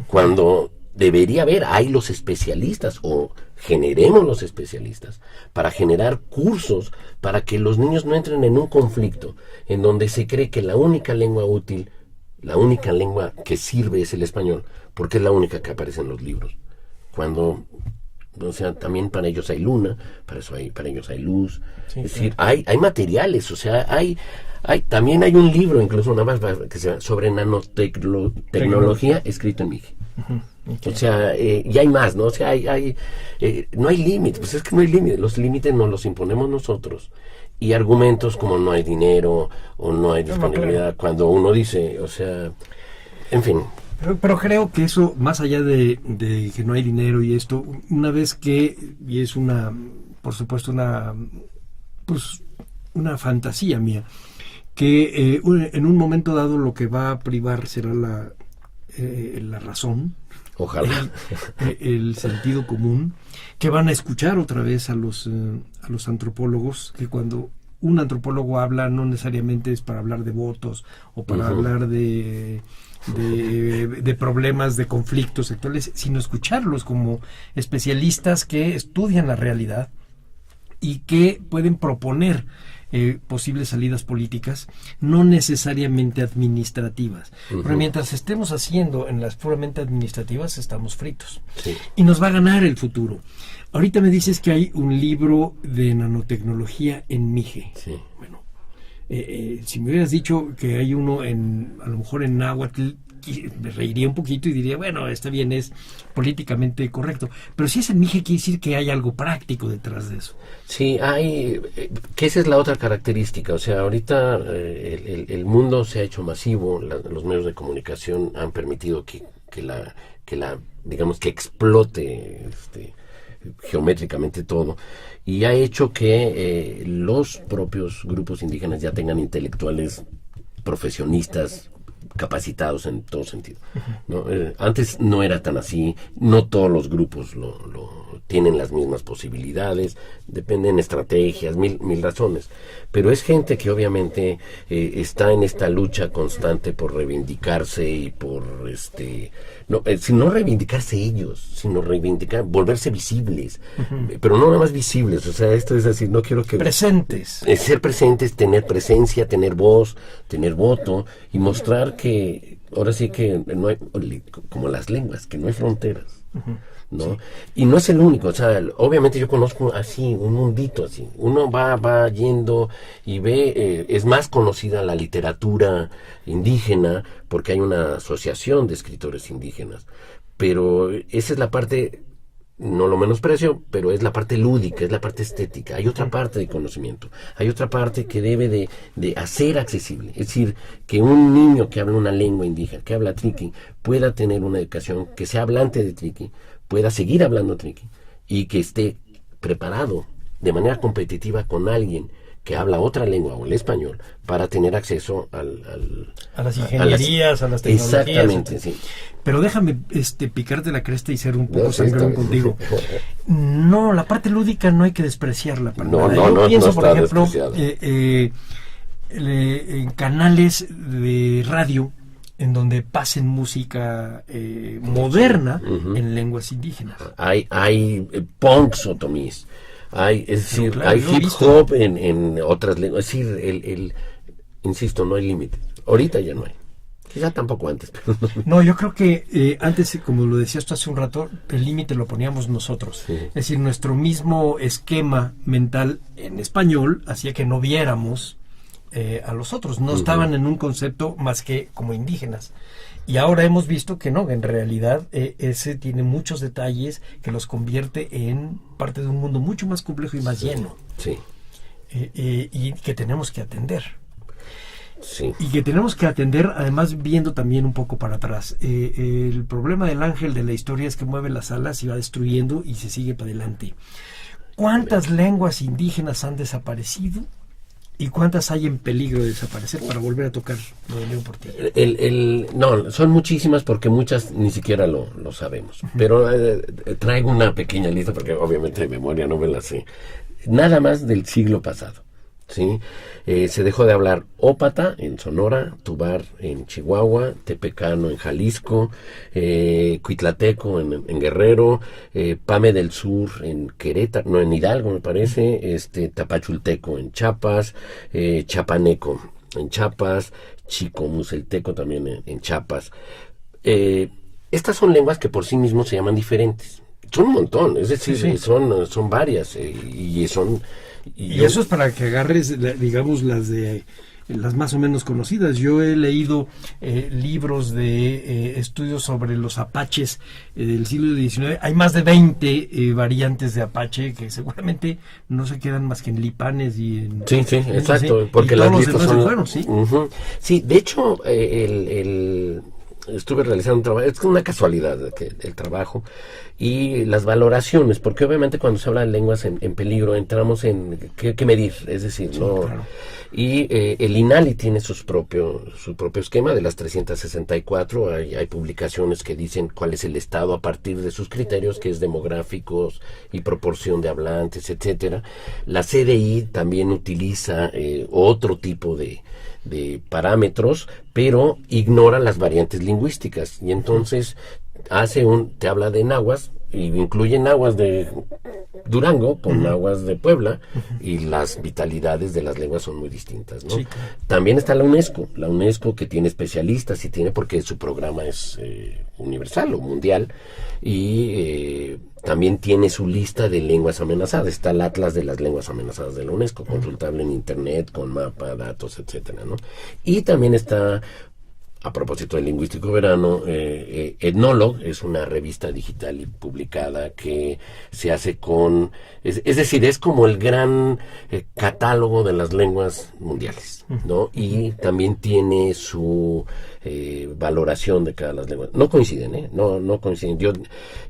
Cuando debería haber, hay los especialistas, o generemos los especialistas, para generar cursos para que los niños no entren en un conflicto en donde se cree que la única lengua útil, la única lengua que sirve es el español, porque es la única que aparece en los libros. Cuando O sea, también para ellos hay luna, para ellos hay luz. Sí, es decir, hay materiales, o sea, también hay un libro, incluso nada más, que se llama sobre nanotecnología, escrito en Mije. Okay. O sea, y hay más, ¿no? O sea, no hay límites, pues es que no hay límites, los límites nos los imponemos nosotros. Y argumentos como no hay dinero o no hay disponibilidad, claro. Cuando uno dice, o sea, en fin. Pero creo que eso, más allá de que no hay dinero y esto, una vez que, y es por supuesto una fantasía mía, que en un momento dado lo que va a privar será la razón, Ojalá. el sentido común, que van a escuchar otra vez a los antropólogos, que cuando un antropólogo habla no necesariamente es para hablar de votos o para hablar de problemas, de conflictos sectoriales, sino escucharlos como especialistas que estudian la realidad y que pueden proponer posibles salidas políticas, no necesariamente administrativas. Pero mientras estemos haciendo en las puramente administrativas, estamos fritos. Sí. Y nos va a ganar el futuro. Ahorita me dices que hay un libro de nanotecnología en Mije. Sí. Bueno, si me hubieras dicho que hay uno a lo mejor en náhuatl, me reiría un poquito y diría, bueno, está bien, es políticamente correcto. Pero si es en Mije, quiere decir que hay algo práctico detrás de eso. Sí, que esa es la otra característica. O sea, ahorita el mundo se ha hecho masivo, los medios de comunicación han permitido que digamos, que explote geométricamente todo, y ha hecho que los propios grupos indígenas ya tengan intelectuales profesionistas capacitados en todo sentido, ¿no? Antes no era tan así, no todos los grupos lo tienen las mismas posibilidades, dependen estrategias, mil razones, pero es gente que obviamente está en esta lucha constante por reivindicarse y por no reivindicarse ellos, sino volverse visibles, pero no nada más visibles, o sea, esto es decir, no quiero que presentes, ser presentes, tener presencia, tener voz, tener voto y mostrar que ahora sí que no hay, como las lenguas, que no hay fronteras, ¿no? Sí. Y no es el único, o sea, obviamente yo conozco así, un mundito así, uno va yendo y ve, es más conocida la literatura indígena porque hay una asociación de escritores indígenas, pero esa es la parte, no lo menosprecio, pero es la parte lúdica, es la parte estética. Hay otra parte de conocimiento, hay otra parte que debe de hacer accesible, es decir, que un niño que habla una lengua indígena, que habla triqui, pueda tener una educación, que sea hablante de triqui, pueda seguir hablando triqui y que esté preparado de manera competitiva con alguien que habla otra lengua o el español para tener acceso a las ingenierías, a las tecnologías. Exactamente, sí. Pero déjame picarte la cresta y ser un poco sangrón contigo. No, la parte lúdica no hay que despreciarla. Yo pienso, por ejemplo, en canales de radio en donde pasen música moderna en lenguas indígenas. Hay punks otomís. Es decir, claro, hay hip hop en otras lenguas. Es decir, insisto, no hay límites. Ahorita ya no hay. Quizá tampoco antes. Pero no, yo creo que antes, como lo decías tú hace un rato, el límite lo poníamos nosotros. Sí. Es decir, nuestro mismo esquema mental en español hacía que no viéramos a los otros. No estaban en un concepto más que como indígenas. Y ahora hemos visto que no, en realidad ese tiene muchos detalles que los convierte en parte de un mundo mucho más complejo y más lleno. Sí. Y que tenemos que atender. Sí. Y que tenemos que atender, además, viendo también un poco para atrás. El problema del ángel de la historia es que mueve las alas y va destruyendo y se sigue para adelante. ¿Cuántas lenguas indígenas han desaparecido? ¿Y cuántas hay en peligro de desaparecer para volver a tocar lo de León Portilla? No, son muchísimas porque muchas ni siquiera lo sabemos. Pero traigo una pequeña lista porque obviamente de memoria no me la sé. Nada más del siglo pasado. ¿Sí? Se dejó de hablar ópata en Sonora, tubar en Chihuahua, tepecano en Jalisco, cuitlateco en Guerrero, pame del sur en Querétaro, no, en Hidalgo me parece, tapachulteco en Chiapas, chapaneco en Chiapas, chicomucelteco también en Chiapas. Estas son lenguas que por sí mismos se llaman diferentes. Son un montón, es decir, Sí. son varias, y son... Y eso es para que agarres, digamos, las más o menos conocidas. Yo he leído libros de estudios sobre los apaches del siglo XIX. Hay más de 20 variantes de apache que seguramente no se quedan más que en Lipanes y en... Sí, exacto, sí, porque y las todos los listas demás son... se fueron, sí. Ujú. Sí, de hecho, estuve realizando un trabajo, es una casualidad el trabajo y las valoraciones, porque obviamente cuando se habla de lenguas en peligro entramos en qué medir, es decir, Sí, no... claro. Y el INALI tiene su propio esquema. De las 364 hay publicaciones que dicen cuál es el estado a partir de sus criterios, que es demográficos y proporción de hablantes, etcétera. La CDI también utiliza otro tipo de parámetros, pero ignora las variantes lingüísticas, y entonces te habla de náhuatl y incluye náhuatl de Durango con náhuatl de Puebla, y las vitalidades de las lenguas son muy distintas, ¿no? Sí, claro. También está la UNESCO que tiene especialistas y tiene, porque su programa es universal o mundial, y también tiene su lista de lenguas amenazadas. Está el Atlas de las lenguas amenazadas de la UNESCO, consultable en internet, con mapa, datos, etcétera, ¿no? Y también está, a propósito del Lingüístico Verano, Ethnologue es una revista digital y publicada que se hace es decir, es como el gran catálogo de las lenguas mundiales, ¿no? Y también tiene su valoración de cada las lenguas. No coinciden, no coinciden. Yo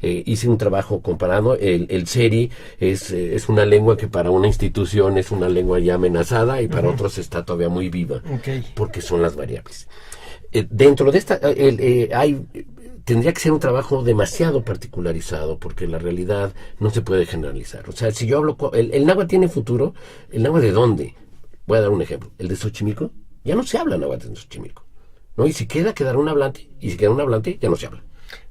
hice un trabajo comparado. El Seri es una lengua que para una institución es una lengua ya amenazada, y para otros está todavía muy viva, porque son las variables. Dentro de esta tendría que ser un trabajo demasiado particularizado, porque la realidad no se puede generalizar. O sea, si yo hablo, el náhuatl tiene futuro. ¿El náhuatl de dónde? Voy a dar un ejemplo. El de Xochimilco, ya no se habla náhuatl en Xochimilco, ¿no? Y si quedará un hablante, ya no se habla.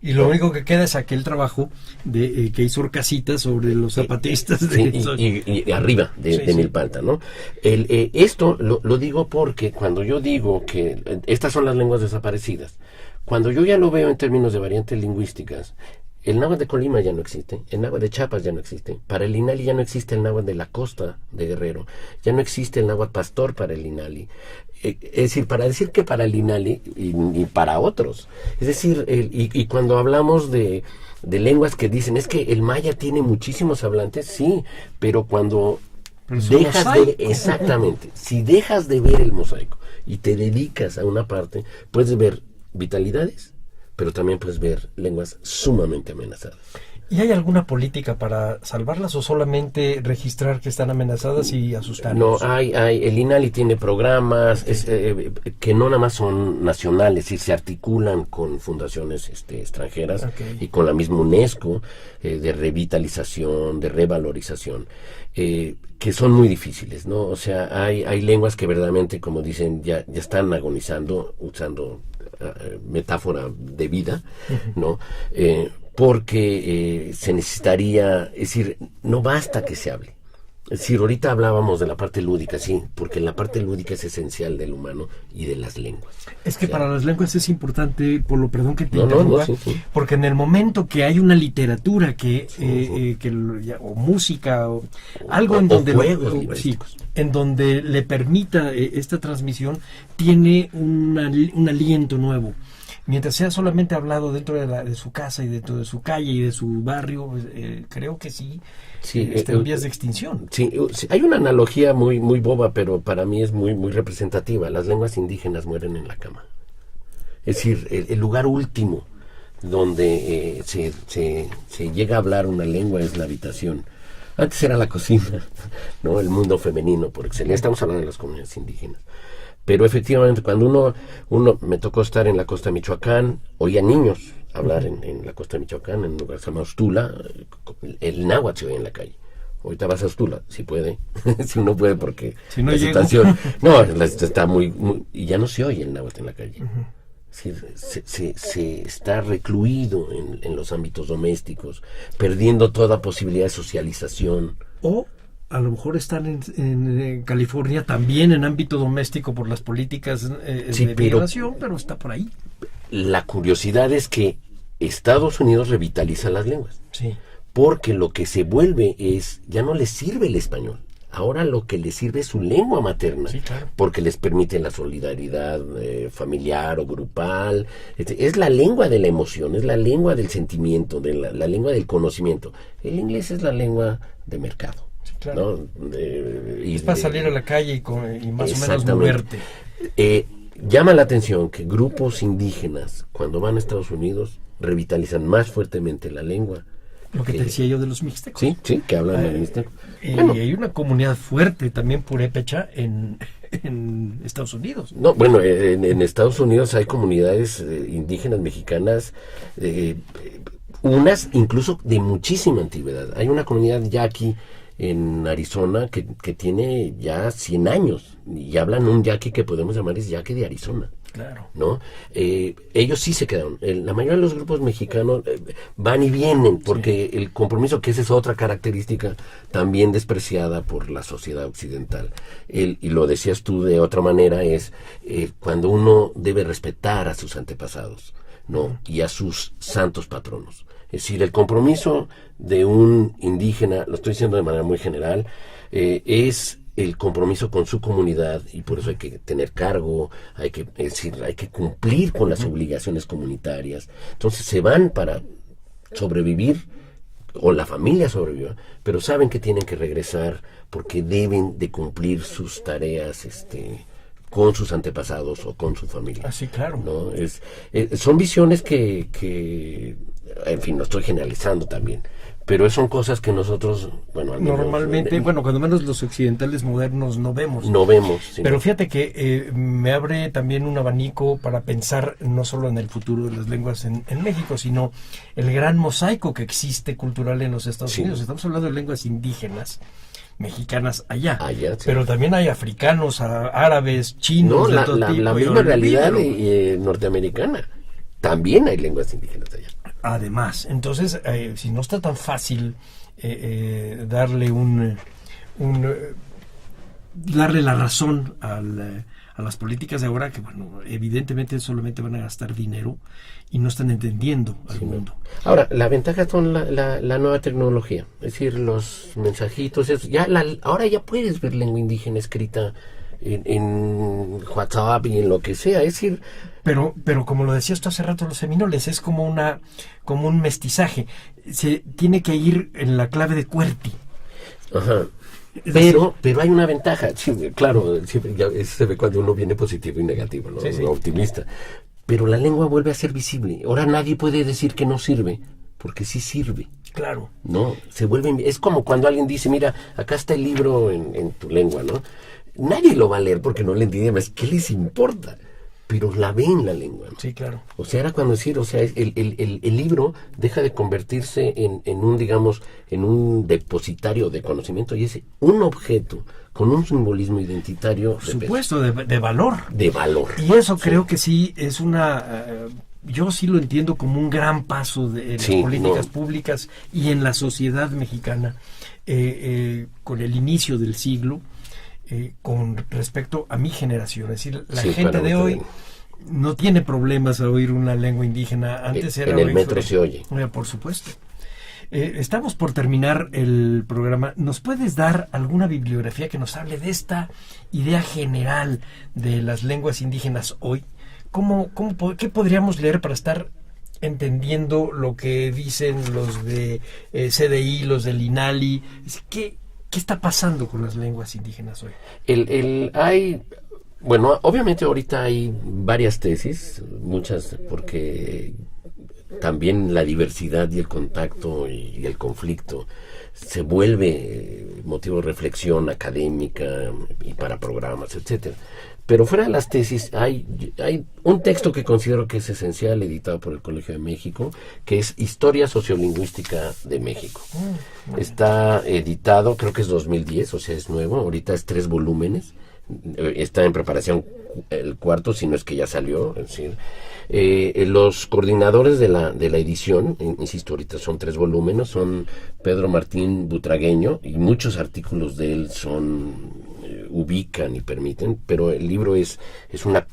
Y lo único que queda es aquel trabajo que hizo Orcasitas sobre los zapatistas. Y arriba de Milpalta, ¿no? Esto lo digo porque cuando yo digo que estas son las lenguas desaparecidas, cuando yo ya lo veo en términos de variantes lingüísticas, el náhuatl de Colima ya no existe, el náhuatl de Chiapas ya no existe, para el INALI ya no existe el náhuatl de la costa de Guerrero, ya no existe el náhuatl pastor para el INALI. Es decir, para decir que para el INALI y para otros, es decir, y cuando hablamos de lenguas que dicen, es que el maya tiene muchísimos hablantes, sí, pero cuando exactamente, si dejas de ver el mosaico y te dedicas a una parte, puedes ver vitalidades, pero también puedes ver lenguas sumamente amenazadas. ¿Y hay alguna política para salvarlas, o solamente registrar que están amenazadas y asustarlos? No, el INALI tiene programas que no nada más son nacionales, y se articulan con fundaciones extranjeras y con la misma UNESCO, de revitalización, de revalorización, que son muy difíciles, ¿no? O sea, hay lenguas que verdaderamente, como dicen, ya están agonizando, usando metáfora de vida, ¿no? Porque se necesitaría, es decir, no basta que se hable. Es decir, ahorita hablábamos de la parte lúdica, sí, porque la parte lúdica es esencial del humano y de las lenguas. Es que para las lenguas es importante, perdón que te interrumpa, sí. porque en el momento que hay una literatura o música o algo en donde en donde le permita esta transmisión, tiene un aliento nuevo. Mientras sea solamente hablado dentro de su casa y dentro de su calle y de su barrio, creo que sí está en vías de extinción. Sí, hay una analogía muy muy boba, pero para mí es muy muy representativa. Las lenguas indígenas mueren en la cama. Es decir, el lugar último donde se llega a hablar una lengua es la habitación. Antes era la cocina, ¿no? El mundo femenino por excelencia. Estamos hablando de las comunidades indígenas. Pero efectivamente, cuando uno me tocó estar en la costa de Michoacán, oía niños hablar en la costa de Michoacán, en un lugar llamado Tula, el náhuatl se oía en la calle. Ahorita vas a Tula, si puede, si uno puede, porque si no la situación, está muy, y ya no se oye el náhuatl en la calle. Es decir, se está recluido en los ámbitos domésticos, perdiendo toda posibilidad de socialización. O a lo mejor están en California también en ámbito doméstico por las políticas de migración, pero está por ahí. La curiosidad es que Estados Unidos revitaliza las lenguas. Sí. porque lo que se vuelve es, ya no les sirve el español. Ahora lo que les sirve es su lengua materna, Sí, claro. porque les permite la solidaridad familiar o grupal. Es la lengua de la emoción, es la lengua del sentimiento, la lengua del conocimiento. El inglés es la lengua de mercado. Sí, claro. ¿No? Es para salir a la calle y más o menos Exactamente. moverte. Llama la atención que grupos indígenas, cuando van a Estados Unidos, revitalizan más fuertemente la lengua. Lo que te decía yo de los mixtecos. Sí, que hablan el mixteco. Y Bueno, hay una comunidad fuerte también purépecha en Estados Unidos. no, bueno, en Estados Unidos hay comunidades indígenas mexicanas, unas incluso de muchísima antigüedad. Hay una comunidad yaqui en Arizona que tiene ya 100 años y hablan un yaqui que podemos llamar es yaqui de Arizona. Claro. ¿No? Ellos sí se quedaron. La mayoría de los grupos mexicanos van y vienen porque el compromiso, que esa es otra característica también despreciada por la sociedad occidental. Y lo decías tú de otra manera, es cuando uno debe respetar a sus antepasados, ¿no? Y a sus santos patronos. Es decir, el compromiso de un indígena, lo estoy diciendo de manera muy general, es el compromiso con su comunidad, y por eso hay que tener cargo, hay que cumplir con las obligaciones comunitarias. Entonces se van para sobrevivir, o la familia sobrevive, pero saben que tienen que regresar porque deben de cumplir sus tareas con sus antepasados o con su familia. Así, claro. ¿No? Son visiones que, en fin, no estoy generalizando también, pero son cosas que nosotros, bueno, al menos, Normalmente, cuando menos los occidentales modernos no vemos. no vemos. Sino, Pero fíjate que me abre también un abanico para pensar no solo en el futuro de las lenguas en México, sino el gran mosaico que existe cultural en los Estados Unidos. Estamos hablando de lenguas indígenas mexicanas allá, sí. pero también hay africanos, árabes, chinos, no, de todo tipo. la misma realidad norteamericana. También hay lenguas indígenas allá. Además, entonces, si no está tan fácil darle darle la razón a las políticas de ahora, que bueno, evidentemente solamente van a gastar dinero y no están entendiendo al mundo. Ahora, la ventaja son la nueva tecnología, es decir, los mensajitos, ahora ya puedes ver lengua indígena escrita en WhatsApp y en lo que sea, es decir... Pero como lo decías tú hace rato, los seminoles, es como un mestizaje. Se tiene que ir en la clave de QWERTY. Ajá. Pero hay una ventaja, sí, claro, siempre ya se ve cuando uno viene positivo y negativo, ¿no? Sí. Optimista. Pero la lengua vuelve a ser visible. Ahora nadie puede decir que no sirve, porque sí sirve. Claro. No, es como cuando alguien dice, mira, acá está el libro en tu lengua, ¿no? Nadie lo va a leer porque no le entiende más. ¿Qué les importa? Pero la ve en la lengua, ¿no? Sí, claro. O sea, era cuando decir, o sea, el libro deja de convertirse en un, digamos, en un depositario de conocimiento y es un objeto con un simbolismo identitario. Por supuesto, de valor. De valor. Y eso creo que sí es yo sí lo entiendo como un gran paso de las políticas públicas y en la sociedad mexicana con el inicio del siglo. Con respecto a mi generación, es decir, la gente de hoy no tiene problemas a oír una lengua indígena. Antes era en el metro se oye. Por supuesto. Estamos por terminar el programa. ¿Nos puedes dar alguna bibliografía que nos hable de esta idea general de las lenguas indígenas hoy? ¿Qué podríamos leer para estar entendiendo lo que dicen los de CDI, los del INALI? ¿Qué está pasando con las lenguas indígenas hoy? Bueno, obviamente ahorita hay varias tesis, muchas, porque también la diversidad y el contacto y el conflicto se vuelve motivo de reflexión académica y para programas, etcétera. Pero fuera de las tesis hay un texto que considero que es esencial, editado por el Colegio de México, que es Historia Sociolingüística de México. Está editado, creo que es 2010, o sea, es nuevo, ahorita es 3 volúmenes, está en preparación el 4, si no es que ya salió, es decir, los coordinadores de la edición, insisto, ahorita son 3 volúmenes, son Pedro Martín Butragueño, y muchos artículos de él ubican y permiten, pero el libro es una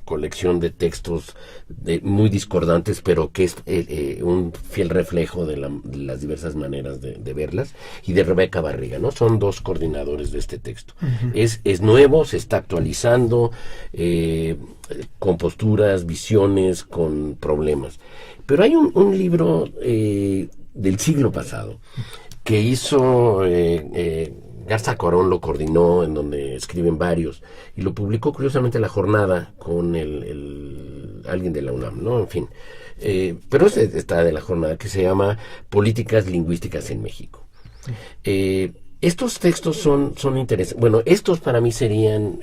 colección de textos muy discordantes, pero que es un fiel reflejo de las diversas maneras de verlas, y de Rebeca Barriga, ¿no? Son dos coordinadores de este texto. Uh-huh. Es nuevo, se está actualizando, con posturas, visiones, con problemas. Pero hay un libro del siglo pasado que hizo Garza Corón, lo coordinó, en donde escriben varios, y lo publicó curiosamente La Jornada con alguien de la UNAM, ¿no? En fin. Pero está de La Jornada, que se llama Políticas Lingüísticas en México. Estos textos son interesantes. Bueno, estos para mí serían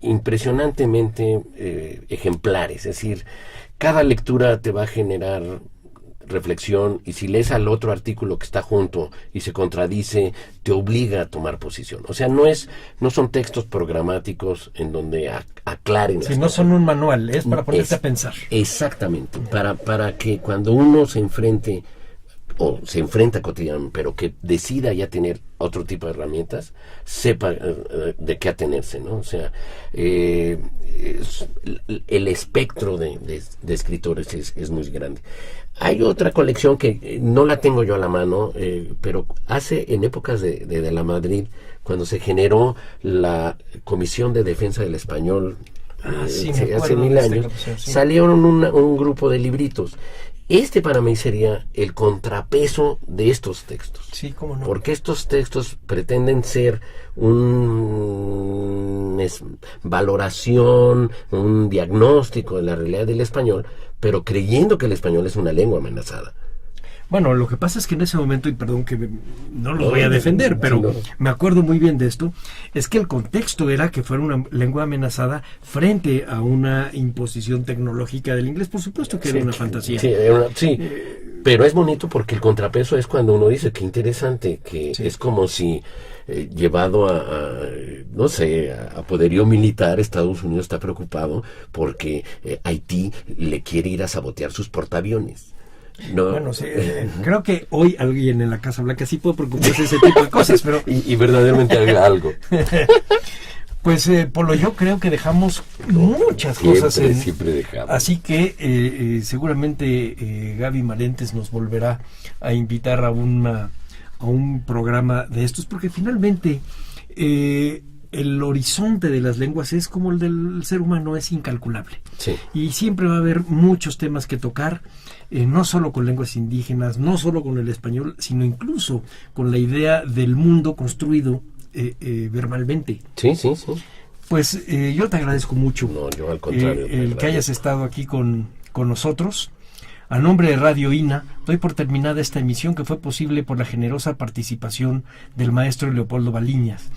impresionantemente ejemplares, es decir, cada lectura te va a generar reflexión, y si lees al otro artículo que está junto y se contradice, te obliga a tomar posición. O sea, no son textos programáticos en donde aclaren las cosas. No son un manual, es para ponerte a pensar. Exactamente, para que cuando uno se enfrenta cotidianamente, pero que decida ya tener otro tipo de herramientas, sepa de qué atenerse, ¿no? O sea, el espectro de escritores es muy grande. Hay otra colección que no la tengo yo a la mano, pero en épocas de la Madrid, cuando se generó la Comisión de Defensa del Español, hace 1000 años, salieron un grupo de libritos. Este para mí sería el contrapeso de estos textos. Sí, cómo no. Porque estos textos pretenden ser una valoración, un diagnóstico de la realidad del español, pero creyendo que el español es una lengua amenazada. Bueno, lo que pasa es que en ese momento, y perdón que no lo voy a defender, pero me acuerdo muy bien de esto, es que el contexto era que fuera una lengua amenazada frente a una imposición tecnológica del inglés. Por supuesto que era una fantasía. Sí, pero es bonito porque el contrapeso es cuando uno dice, qué interesante, que es como si llevado a poderío militar, Estados Unidos está preocupado porque Haití le quiere ir a sabotear sus portaaviones. No. Bueno, sí, creo que hoy alguien en la Casa Blanca sí puede preocuparse de ese tipo de cosas, pero... y verdaderamente haga algo. Pues, Polo, yo creo que dejamos muchas cosas. Siempre dejamos. Así que seguramente Gaby Marentes nos volverá a invitar a un programa de estos, porque finalmente el horizonte de las lenguas es como el del ser humano, es incalculable. Sí. Y siempre va a haber muchos temas que tocar. No solo con lenguas indígenas, no solo con el español, sino incluso con la idea del mundo construido verbalmente. Sí. Pues yo te agradezco mucho. No, yo al contrario. El que hayas estado aquí con nosotros. A nombre de Radio INA, doy por terminada esta emisión, que fue posible por la generosa participación del maestro Leopoldo Baliñas.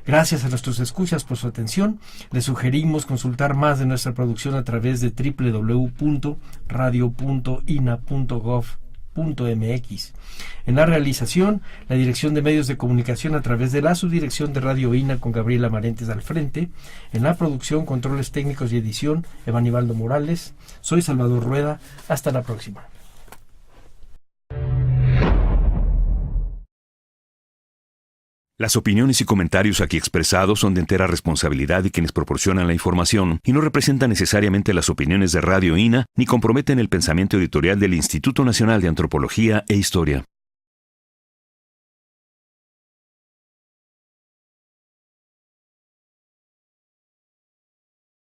Gracias a nuestros escuchas por su atención. Les sugerimos consultar más de nuestra producción a través de www.radio.ina.gov.mx. En la realización, la Dirección de Medios de Comunicación a través de la Subdirección de Radio INA con Gabriela Marentes al frente. En la producción, controles técnicos y edición, Evanibaldo Morales. Soy Salvador Rueda. Hasta la próxima. Las opiniones y comentarios aquí expresados son de entera responsabilidad de quienes proporcionan la información y no representan necesariamente las opiniones de Radio INA ni comprometen el pensamiento editorial del Instituto Nacional de Antropología e Historia.